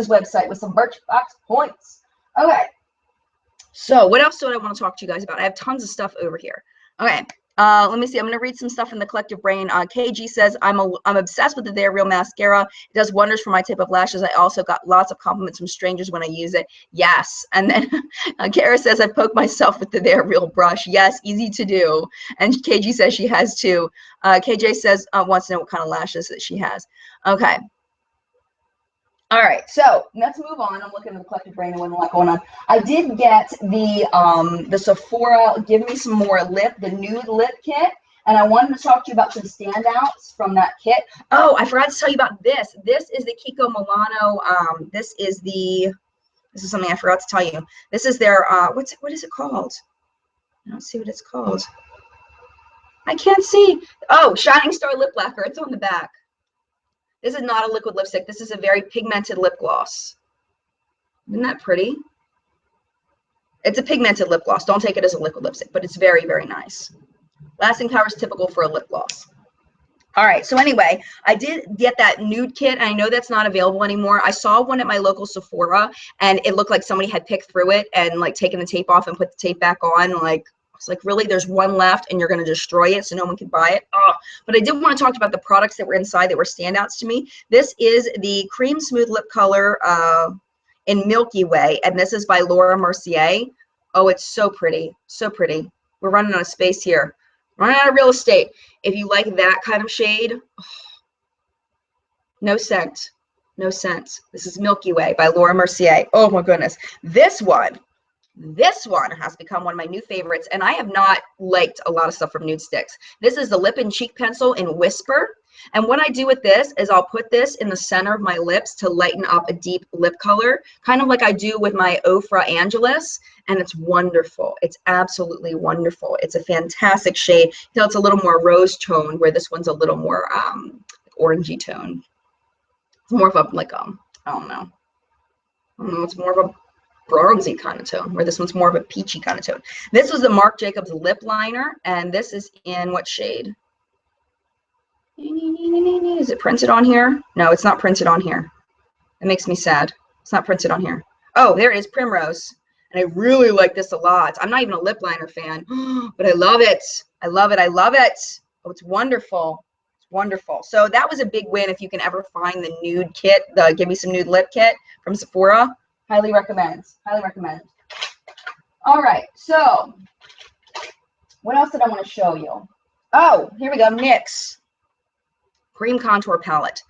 website with some Birchbox points. Okay. So what else do I want to talk to you guys about? I have tons of stuff over here. Okay. Let me see. I'm going to read some stuff in the collective brain. KG says, I'm obsessed with the They're Real mascara. It does wonders for my type of lashes. I also got lots of compliments from strangers when I use it. Yes. And then Kara says, I poke myself with the They're Real brush. Yes, easy to do. And KG says she has too. KJ says, wants to know what kind of lashes that she has. Okay. All right, so let's move on. I'm looking at the collective brain and a lot going on. I did get the Sephora Give Me Some More Lip, the nude lip kit, and I wanted to talk to you about some standouts from that kit. Oh, I forgot to tell you about this. This is the Kiko Milano. This is something I forgot to tell you. This is their what is it called? I don't see what it's called. I can't see. Oh, Shining Star Lip Lacquer. It's on the back. This is not a liquid lipstick. This is a very pigmented lip gloss. Isn't that pretty? It's a pigmented lip gloss. Don't take it as a liquid lipstick, but it's very, very nice. Lasting power is typical for a lip gloss. All right, so anyway, I did get that nude kit, and I know that's not available anymore. I saw one at my local Sephora, and it looked like somebody had picked through it and like taken the tape off and put the tape back on. Like, I was like, really? There's one left, and you're going to destroy it so no one can buy it? Oh, but I did want to talk about the products that were inside that were standouts to me. This is the Cream Smooth Lip Color in Milky Way, and this is by Laura Mercier. Oh, it's so pretty, so pretty. We're running out of space here. Running out of real estate. If you like that kind of shade, oh, no scent, no scent. This is Milky Way by Laura Mercier. Oh my goodness. This one has become one of my new favorites, and I have not liked a lot of stuff from Nude Sticks. This is the Lip and Cheek Pencil in Whisper. And what I do with this is I'll put this in the center of my lips to lighten up a deep lip color, kind of like I do with my Ofra Angelis, and it's wonderful. It's absolutely wonderful. It's a fantastic shade. You know, it's a little more rose tone, where this one's a little more orangey tone. It's more of a, like, I don't know, it's more of a bronzy kind of tone, where this one's more of a peachy kind of tone. This was the Marc Jacobs lip liner, and this is in what shade? Is it printed on here? No, it's not printed on here. It makes me sad. It's not printed on here. Oh, there it is, Primrose. And I really like this a lot. I'm not even a lip liner fan, but I love it. I love it. I love it. Oh, it's wonderful. It's wonderful. So that was a big win if you can ever find the nude kit, the Give Me Some Nude Lip Kit from Sephora. Highly recommend. Highly recommend. All right. So what else did I want to show you? Oh, here we go. NYX Cream Contour Palette.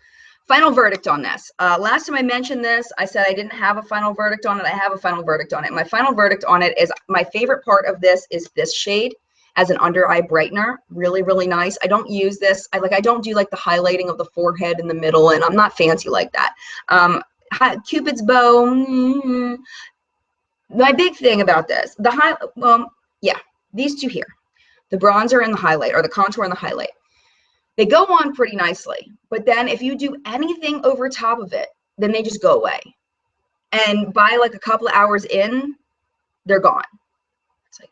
Final verdict on this. Last time I mentioned this, I said I didn't have a final verdict on it. I have a final verdict on it. My final verdict on it is my favorite part of this is this shade as an under eye brightener. Really, really nice. I don't use this. I don't do like the highlighting of the forehead in the middle, and I'm not fancy like that. Cupid's bow. My big thing about this, these two here, the bronzer and the highlight, or the contour and the highlight. They go on pretty nicely, but then if you do anything over top of it, then they just go away. And by like a couple of hours in, they're gone. It's like,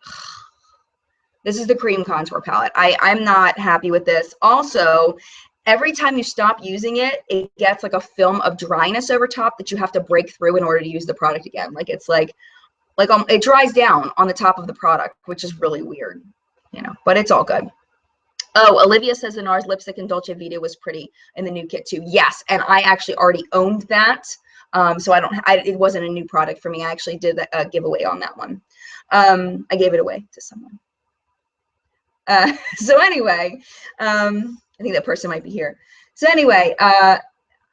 this is the Cream Contour Palette. I'm not happy with this. Also, every time you stop using it, it gets like a film of dryness over top that you have to break through in order to use the product again. Like it's like it dries down on the top of the product, which is really weird, you know, but it's all good. Oh, Olivia says the NARS lipstick in Dolce Vita was pretty in the new kit too. Yes, and I actually already owned that, so it wasn't a new product for me. I actually did a giveaway on that one. I gave it away to someone. So anyway, I think that person might be here. So anyway, I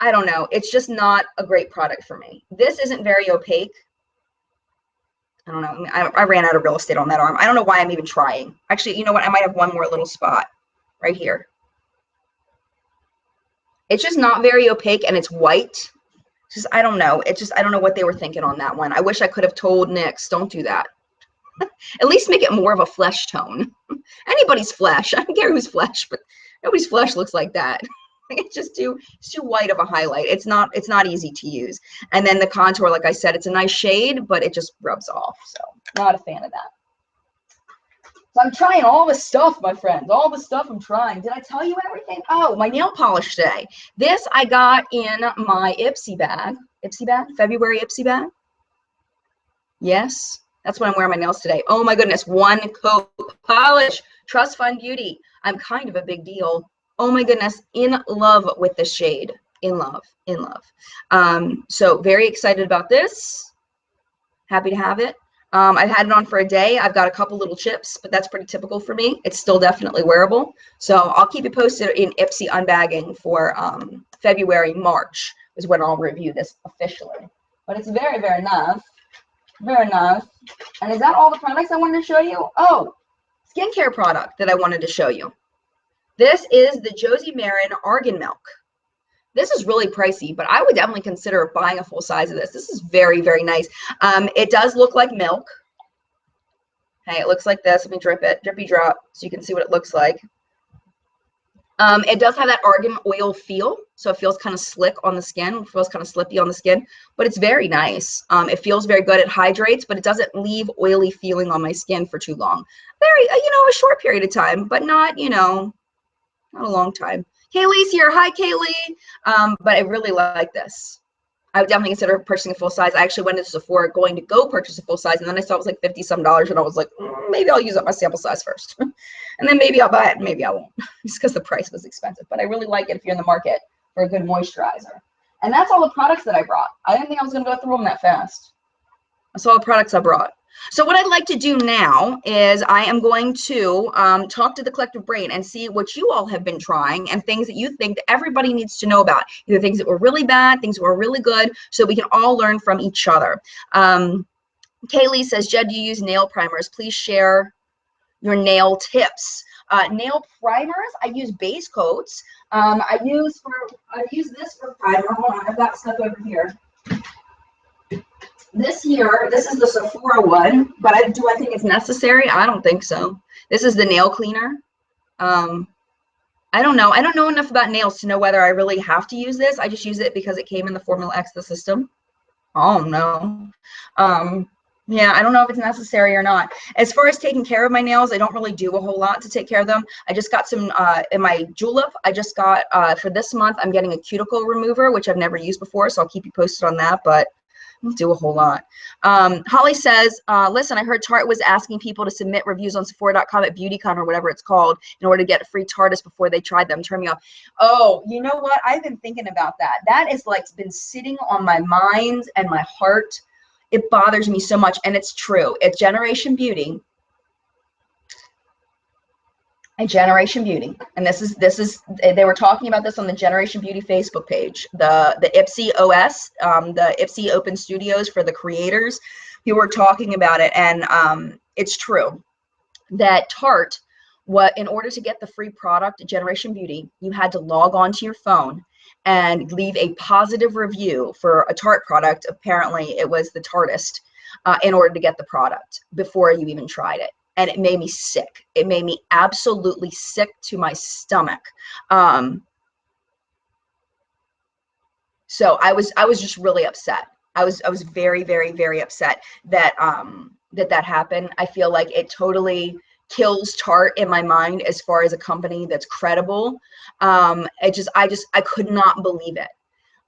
don't know. It's just not a great product for me. This isn't very opaque. I don't know. I ran out of real estate on that arm. I don't know why I'm even trying. Actually, you know what? I might have one more little spot right here. It's just not very opaque, and it's white. It's just, I don't know. It's just, I don't know what they were thinking on that one. I wish I could have told NYX, don't do that. At least make it more of a flesh tone. Anybody's flesh. I don't care whose flesh, but nobody's flesh looks like that. It's just too white of a highlight. It's not easy to use. And then the contour, like I said, it's a nice shade, but it just rubs off. So not a fan of that. So I'm trying all the stuff, my friends. All the stuff I'm trying. Did I tell you everything? Oh, my nail polish today. This I got in my Ipsy bag. Ipsy bag? February Ipsy bag? Yes. That's what I'm wearing my nails today. Oh my goodness. One coat polish. Trust Fund Beauty. I'm kind of a big deal. Oh my goodness. In love with this shade. In love. In love. So very excited about this. Happy to have it. I've had it on for a day. I've got a couple little chips, but that's pretty typical for me. It's still definitely wearable. So I'll keep you posted in Ipsy unbagging for February, March is when I'll review this officially. But it's very, very nice. Very nice. And is that all the products I wanted to show you? Oh, skincare product that I wanted to show you. This is the Josie Maran Argan Milk. This is really pricey, but I would definitely consider buying a full size of this. This is very, very nice. It does look like milk. Okay, it looks like this. Let me drip it, drippy drop, so you can see what it looks like. It does have that argan oil feel, so it feels kind of slick on the skin. It feels kind of slippy on the skin, but it's very nice. It feels very good. It hydrates, but it doesn't leave oily feeling on my skin for too long. Very, a short period of time, but not, not a long time. Kaylee's here. Hi, Kaylee. But I really like this. I would definitely consider purchasing a full size. I actually went to Sephora going to go purchase a full size, and then I saw it was like $50 some, and I was like, maybe I'll use up my sample size first. And then maybe I'll buy it, and maybe I won't, just because the price was expensive. But I really like it if you're in the market for a good moisturizer. And that's all the products that I brought. I didn't think I was going to go through them that fast. That's all the products I brought. So what I'd like to do now is I am going to talk to the collective brain and see what you all have been trying and things that you think that everybody needs to know about. Either things that were really bad, things that were really good, so we can all learn from each other. Kaylee says, Jed, do you use nail primers? Please share your nail tips. Nail primers, I use base coats. I use this for primer. Hold on, I've got stuff over here. This is the Sephora one, but do I think it's necessary? I don't think so. This is the nail cleaner. I don't know. I don't know enough about nails to know whether I really have to use this. I just use it because it came in the Formula X, the system. Oh, no. Yeah, I don't know if it's necessary or not. As far as taking care of my nails, I don't really do a whole lot to take care of them. I just got some, in my julep, I just got, for this month, I'm getting a cuticle remover, which I've never used before, so I'll keep you posted on that, but do a whole lot. Holly says, listen, I heard Tarte was asking people to submit reviews on Sephora.com at BeautyCon or whatever it's called in order to get a free Tarteist before they tried them. Turn me off. Oh, you know what? I've been thinking about that. That is like been sitting on my mind and my heart. It bothers me so much, and it's true. At Generation Beauty, and Generation Beauty, and this is they were talking about this on the Generation Beauty Facebook page, the Ipsy OS, the Ipsy Open Studios for the creators, who were talking about it, and it's true that Tarte, in order to get the free product at Generation Beauty, you had to log on to your phone and leave a positive review for a Tarte product. Apparently, it was the Tarteist, in order to get the product before you even tried it. And it made me sick. It made me absolutely sick to my stomach. So I was just really upset. I was very, very, very upset that that happened. I feel like it totally kills Tarte in my mind as far as a company that's credible. I could not believe it.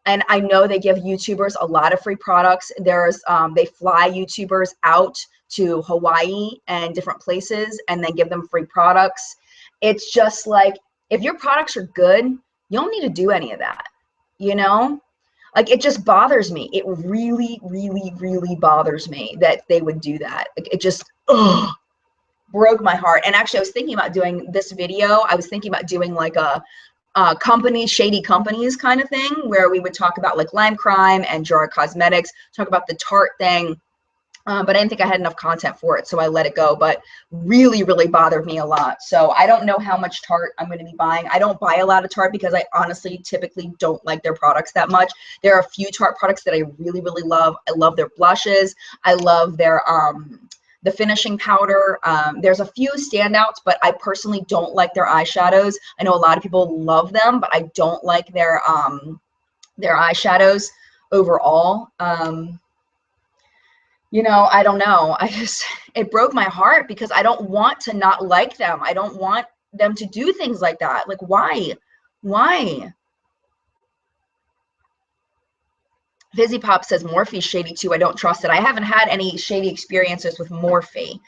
And I know they give YouTubers a lot of free products. They fly YouTubers out to Hawaii and different places and then give them free products. It's just like, if your products are good, you don't need to do any of that, you know? Like, it just bothers me. It really, really, really bothers me that they would do that. It just broke my heart. And actually, I was thinking about doing this video. I was thinking about doing like a shady companies kind of thing, where we would talk about like Lime Crime and Gerard Cosmetics, talk about the Tarte thing. But I didn't think I had enough content for it, so I let it go. But really, really bothered me a lot. So I don't know how much Tarte I'm going to be buying. I don't buy a lot of Tarte because I honestly typically don't like their products that much. There are a few Tarte products that I really, really love. I love their blushes. I love their the finishing powder. There's a few standouts, but I personally don't like their eyeshadows. I know a lot of people love them, but I don't like their eyeshadows overall. You know, I don't know. It broke my heart because I don't want to not like them. I don't want them to do things like that. Like, why? Why? Fizzy Pop says Morphe's shady too. I don't trust it. I haven't had any shady experiences with Morphe.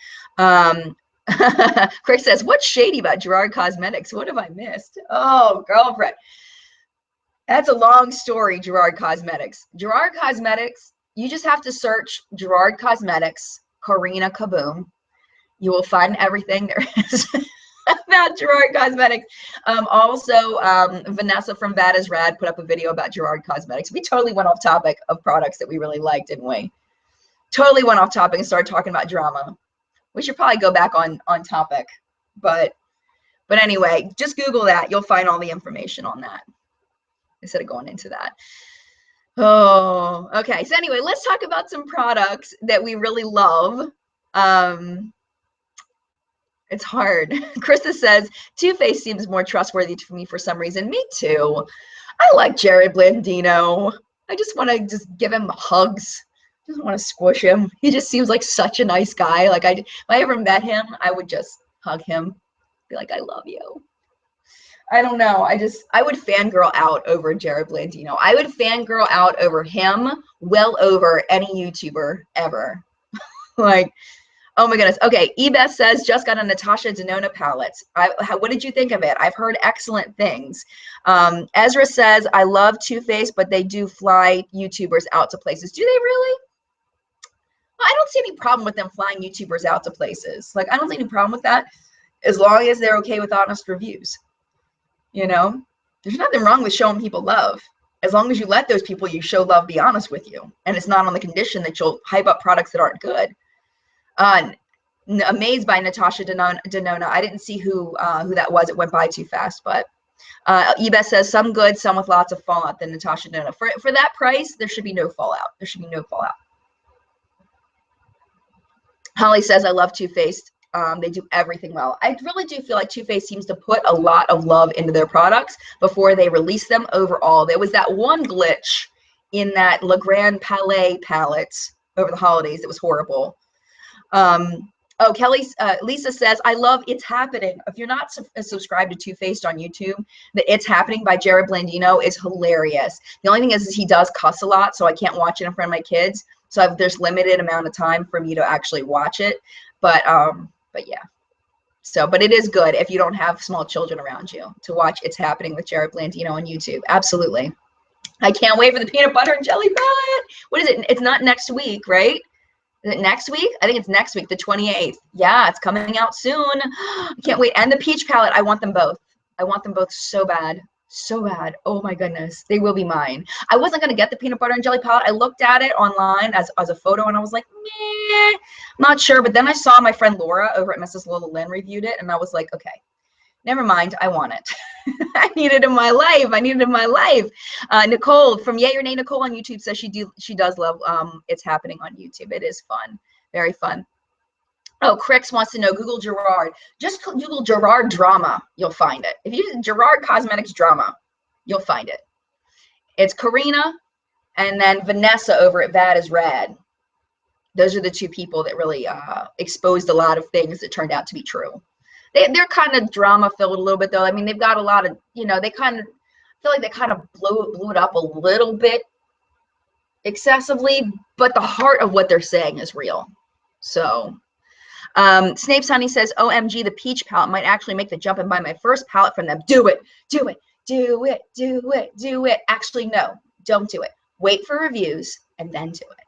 Chris says, what's shady about Gerard Cosmetics? What have I missed? Oh, girlfriend. That's a long story, Gerard Cosmetics. Gerard Cosmetics, you just have to search Gerard Cosmetics, Karina Kaboom. You will find everything there is about Gerard Cosmetics. Also, Vanessa from Bad is Rad put up a video about Gerard Cosmetics. We totally went off topic of products that we really liked, didn't we? Totally went off topic and started talking about drama. We should probably go back on topic. But anyway, just Google that. You'll find all the information on that instead of going into that. Oh, okay. So anyway, let's talk about some products that we really love. It's hard. Krista says, Too Faced seems more trustworthy to me for some reason. Me too. I like Jared Blandino. I just want to just give him hugs. I just want to squish him. He just seems like such a nice guy. Like, if I ever met him, I would just hug him. Be like, I love you. I don't know. I would fangirl out over Jared Blandino. I would fangirl out over him well over any YouTuber ever. Like, oh my goodness. Okay, Ebeth says, just got a Natasha Denona palette. What did you think of it? I've heard excellent things. Ezra says, I love Too Faced, but they do fly YouTubers out to places. Do they really? I don't see any problem with them flying YouTubers out to places. Like, I don't see any problem with that as long as they're okay with honest reviews. You know, there's nothing wrong with showing people love. As long as you let those people you show love be honest with you. And it's not on the condition that you'll hype up products that aren't good. Amazed by Natasha Denona. I didn't see who that was. It went by too fast, but Ebeth says some good, some with lots of fallout than Natasha Denona. For that price, there should be no fallout. There should be no fallout. Holly says, I love Too Faced. They do everything well. I really do feel like Too Faced seems to put a lot of love into their products before they release them overall. There was that one glitch in that Le Grand Palais palette over the holidays that was horrible. Oh, Lisa says, I love It's Happening. If you're not subscribed to Too Faced on YouTube, the It's Happening by Jared Blandino is hilarious. The only thing is he does cuss a lot, so I can't watch it in front of my kids. So there's limited amount of time for me to actually watch it. But yeah. So, but it is good if you don't have small children around you to watch It's Happening with Jared Blandino on YouTube. Absolutely. I can't wait for the peanut butter and jelly palette. What is it? It's not next week, right? Is it next week? I think it's next week, the 28th. Yeah, it's coming out soon. I can't wait. And the peach palette, I want them both. I want them both so bad. So bad. Oh my goodness. They will be mine. I wasn't going to get the peanut butter and jelly palette. I looked at it online as a photo and I was like, meh, not sure. But then I saw my friend Laura over at Mrs. Lola Lynn reviewed it and I was like, okay, never mind. I want it. I need it in my life. I need it in my life. Nicole from Yay or Nay Nicole on YouTube says she does love It's Happening on YouTube. It is fun. Very fun. Oh, Crix wants to know, Google Gerard. Just Google Gerard drama. You'll find it. If you use Gerard Cosmetics drama, you'll find it. It's Karina and then Vanessa over at Bad is Rad. Those are the two people that really exposed a lot of things that turned out to be true. They're kind of drama filled a little bit though. I mean, they've got a lot of, they kind of feel like they kind of blew it up a little bit excessively, but the heart of what they're saying is real. So Snape's Honey says, OMG, the peach palette might actually make the jump and buy my first palette from them. Do it, do it, do it, do it, do it. Actually, no, don't do it. Wait for reviews and then do it.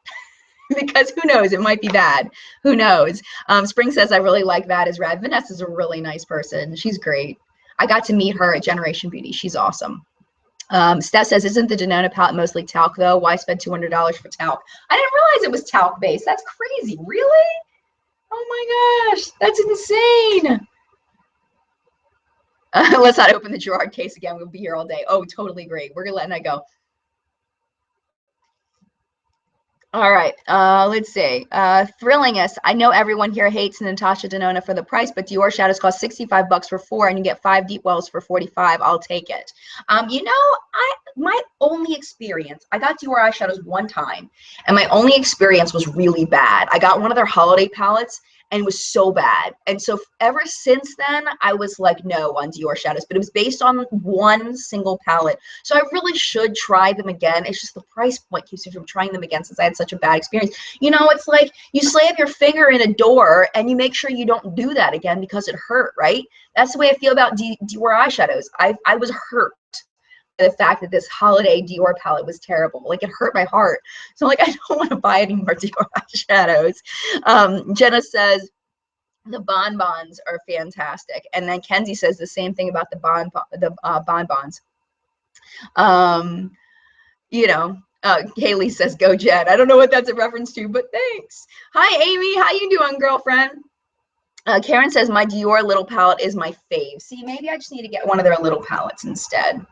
Because who knows, it might be bad. Who knows? Spring says, I really like That Is Rad. Vanessa's a really nice person. She's great. I got to meet her at Generation Beauty. She's awesome. Steph says, isn't the Denona palette mostly talc though? Why spend $200 for talc? I didn't realize it was talc based. That's crazy. Really? Oh my gosh, that's insane. Let's not open the Gerard case again. We'll be here all day. Oh, totally great. We're letting that go. All right, let's see. Thrilling us. I know everyone here hates Natasha Denona for the price, but Dior shadows cost $65 for 4, and you get 5 deep wells for $45. I'll take it. My only experience, I got Dior eyeshadows one time, and my only experience was really bad. I got one of their holiday palettes, and it was so bad. And so ever since then, I was like, no on Dior shadows, but it was based on one single palette. So I really should try them again. It's just the price point keeps me from trying them again since I had such a bad experience. It's like you slam your finger in a door and you make sure you don't do that again because it hurt, right? That's the way I feel about Dior eyeshadows. I was hurt by the fact that this holiday Dior palette was terrible. Like, it hurt my heart. So like, I don't want to buy any more Dior eyeshadows. Jenna says, the bonbons are fantastic. And then Kenzie says the same thing about the bonbons. Haley says, go Jen. I don't know what that's a reference to, but thanks. Hi, Amy. How you doing, girlfriend? Karen says, my Dior little palette is my fave. See, maybe I just need to get one of their little palettes instead.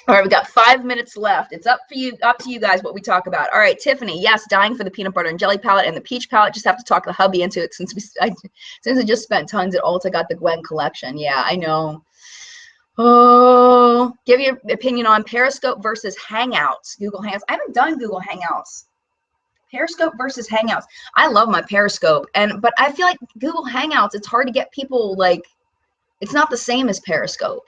All right, we got 5 minutes left. It's up to you guys what we talk about. All right, Tiffany, yes, dying for the peanut butter and jelly palette and the peach palette. Just have to talk the hubby into it since I just spent tons at Ulta, got the Gwen collection. Yeah, I know. Oh, give your opinion on Periscope versus Hangouts. Google Hangouts. I haven't done Google Hangouts. Periscope versus Hangouts. I love my Periscope, but I feel like Google Hangouts, it's hard to get people like It's not the same as Periscope.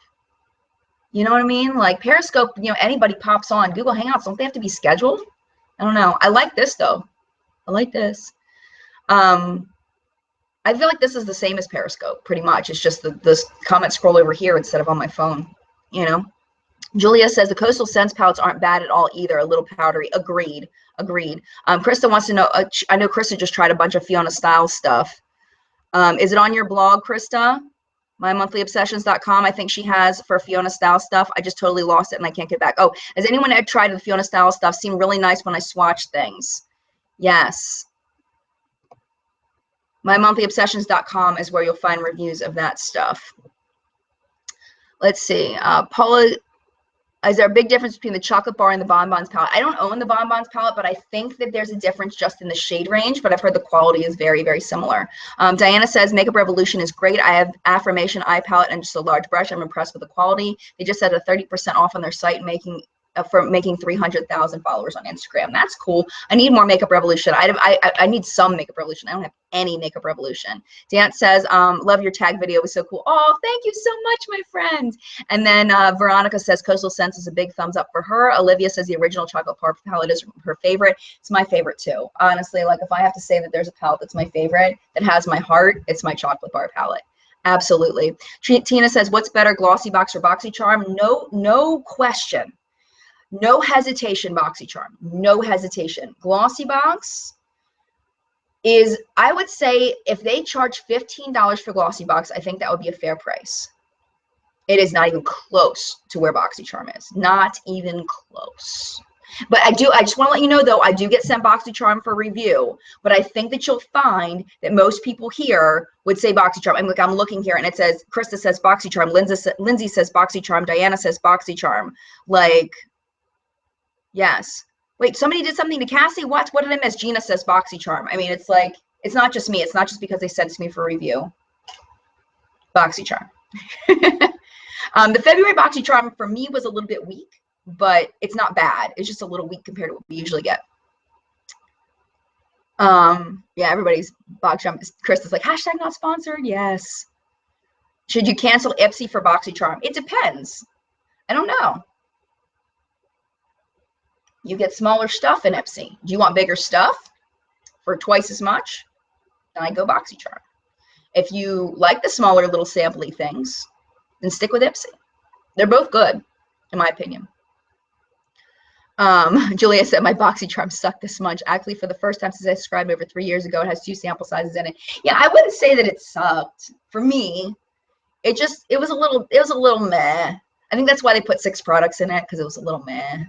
You know what I mean? Like Periscope, you know, anybody pops on. Google Hangouts, don't they have to be scheduled? I don't know. I like this though. I like this. I feel like this is the same as Periscope, pretty much. It's just the comment scroll over here instead of on my phone, you know? Julia says the Coastal Scents palettes aren't bad at all either. A little powdery. Agreed. Agreed. Krista wants to know, I know Krista just tried a bunch of Fiona Styles stuff. Is it on your blog, Krista? MyMonthlyObsessions.com. I think she has for Fiona Styles stuff. I just totally lost it and I can't get back. Oh, has anyone ever tried the Fiona Styles stuff? Seemed really nice when I swatched things. Yes. MyMonthlyObsessions.com is where you'll find reviews of that stuff. Let's see. Paula, is there a big difference between the chocolate bar and the bonbons palette? I don't own the bonbons palette, but I think that there's a difference just in the shade range, but I've heard the quality is very, very similar. Diana says Makeup Revolution is great. I have Affirmation eye palette and just a large brush. I'm impressed with the quality. They just had a 30% off on their site, for making 300,000 followers on Instagram. That's cool. I need more Makeup Revolution. I need some Makeup Revolution. I don't have any Makeup Revolution. Dan says, love your tag video. It was so cool. Oh, thank you so much, my friend. And then Veronica says Coastal Scents is a big thumbs up for her. Olivia says the original chocolate bar palette is her favorite. It's my favorite too. Honestly, like if I have to say that there's a palette that's my favorite, that has my heart, it's my chocolate bar palette. Absolutely. Tina says, what's better, Glossy Box or BoxyCharm? No question. No hesitation, BoxyCharm. No hesitation. Glossy Box is, I would say, if they charge $15 for Glossy Box, I think that would be a fair price. It is not even close to where BoxyCharm is. Not even close. But I just want to let you know, though, I do get sent BoxyCharm for review, but I think that you'll find that most people here would say BoxyCharm. I'm looking here, and it says, Krista says BoxyCharm, Lindsay says BoxyCharm, Diana says BoxyCharm. Like, yes. Wait, somebody did something to Cassie? What did I miss? Gina says BoxyCharm. I mean, it's like, it's not just me. It's not just because they sent it to me for review. BoxyCharm. The February BoxyCharm for me was a little bit weak, but it's not bad. It's just a little weak compared to what we usually get. Yeah, everybody's BoxyCharm. Chris is like, hashtag not sponsored. Yes. Should you cancel Ipsy for BoxyCharm? It depends. I don't know. You get smaller stuff in Ipsy. Do you want bigger stuff for twice as much? Then I go BoxyCharm. If you like the smaller little sampley things, then stick with Ipsy. They're both good, in my opinion. Julia said, my BoxyCharm sucked this much. Actually, for the first time since I subscribed over 3 years ago, it has 2 sample sizes in it. Yeah, I wouldn't say that it sucked. For me, it was a little meh. I think that's why they put 6 products in it, because it was a little meh.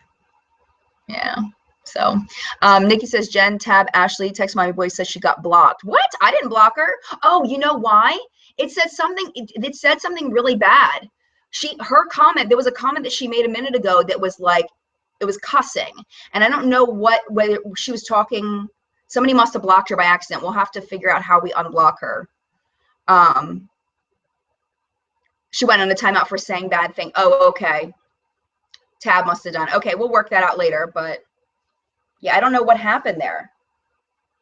Yeah. So Nikki says, Jen, tab Ashley, text my voice, says she got blocked. What? I didn't block her. Oh, you know why? It said something really bad. Her comment, there was a comment that she made a minute ago that was like, it was cussing. And I don't know whether she was talking, somebody must have blocked her by accident. We'll have to figure out how we unblock her. She went on a timeout for saying bad thing. Oh, okay. Tab must have done. Okay, we'll work that out later, but yeah, I don't know what happened there.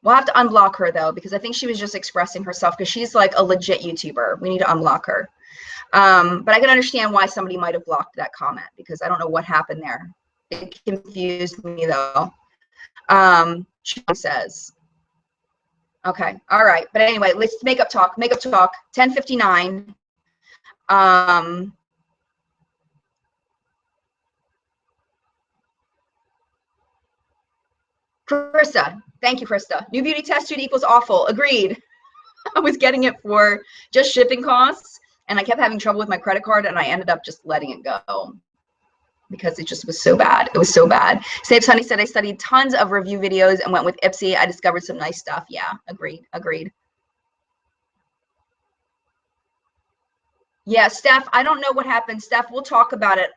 We'll have to unblock her though, because I think she was just expressing herself, because she's like a legit YouTuber. We need to unblock her. But I can understand why somebody might have blocked that comment, because I don't know what happened there. It confused me though. She says, okay, all right. But anyway, let's makeup talk. 10:59. Krista, thank you, Krista. New beauty test tube equals awful. Agreed. I was getting it for just shipping costs, and I kept having trouble with my credit card, and I ended up just letting it go because it just was so bad. It was so bad. Saves Honey said, I studied tons of review videos and went with Ipsy. I discovered some nice stuff. Yeah, agreed. Yeah, Steph, I don't know what happened. Steph, we'll talk about it.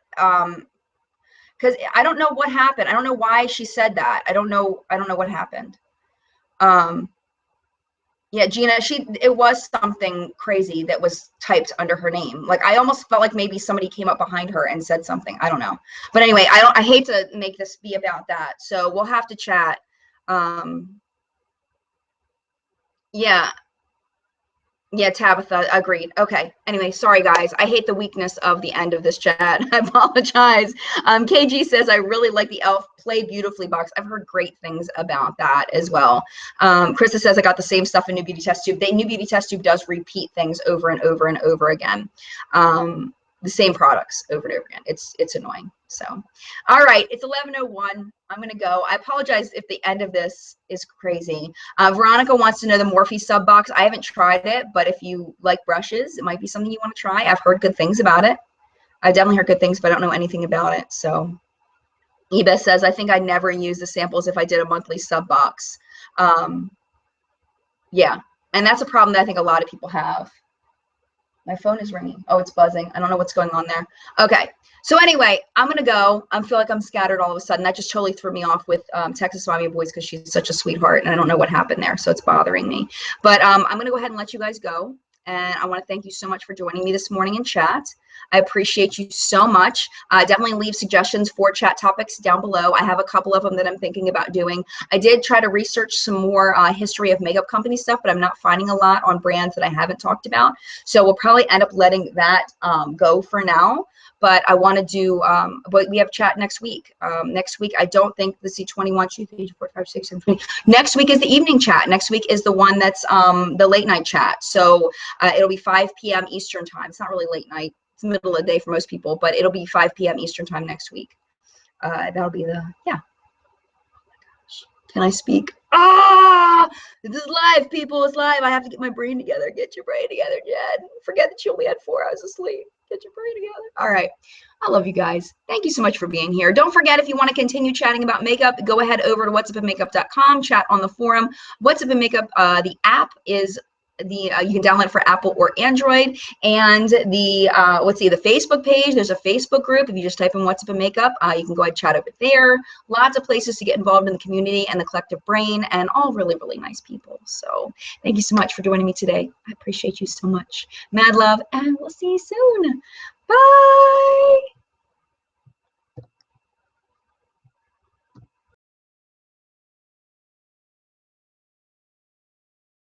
Because I don't know what happened. I don't know why she said that. I don't know what happened. Yeah, Gina, it was something crazy that was typed under her name. Like, I almost felt like maybe somebody came up behind her and said something. I don't know. But anyway, I hate to make this be about that. So we'll have to chat. Yeah. Yeah, Tabitha, agreed. Okay. Anyway, sorry guys. I hate the weakness of the end of this chat. I apologize. KG says, I really like the e.l.f. Play Beautifully box. I've heard great things about that as well. Krista says, I got the same stuff in New Beauty Test Tube. The New Beauty Test Tube does repeat things over and over and over again. The same products over and over again. It's annoying. So, all right, it's 11:01. I'm gonna go. I apologize if the end of this is crazy. Veronica wants to know the Morphe sub box. I haven't tried it, but if you like brushes, it might be something you want to try. I've heard good things about it. I definitely heard good things, but I don't know anything about it. So, Eba says, I think I never use the samples if I did a monthly sub box. Yeah, and that's a problem that I think a lot of people have. My phone is ringing. Oh, it's buzzing. I don't know what's going on there. Okay. So anyway, I'm going to go. I feel like I'm scattered all of a sudden. That just totally threw me off with Texas Mommy Boys because she's such a sweetheart and I don't know what happened there. So it's bothering me. But I'm going to go ahead and let you guys go. And I want to thank you so much for joining me this morning in chat. I appreciate you so much. Definitely leave suggestions for chat topics down below. I have a couple of them that I'm thinking about doing. I did try to research some more history of makeup company stuff, but I'm not finding a lot on brands that I haven't talked about. So we'll probably end up letting that go for now. But I want to do, but we have chat next week. Next week, I don't think the C21, 2, 3, 4, 5, 6, 7, 20. Next week is the evening chat. Next week is the one that's the late night chat. So it'll be 5 p.m. Eastern time. It's not really late night. It's the middle of the day for most people, but it'll be 5 p.m. Eastern time next week. That'll be the, yeah. Can I speak? Ah, this is live, people. It's live. I have to get my brain together. Get your brain together, Jen. Forget that you only had 4 hours of sleep. Get your brain together. All right. I love you guys. Thank you so much for being here. Don't forget, if you want to continue chatting about makeup, go ahead over to whatsupinmakeup.com, chat on the forum. What's Up in Makeup, the app is you can download it for Apple or Android, and the the Facebook page, there's a Facebook group. If you just type in What's Up in Makeup, you can go ahead and chat over there. Lots of places to get involved in the community and the collective brain, and all really, really nice people. So thank you so much for joining me today. I appreciate you so much. Mad love, and we'll see you soon. Bye.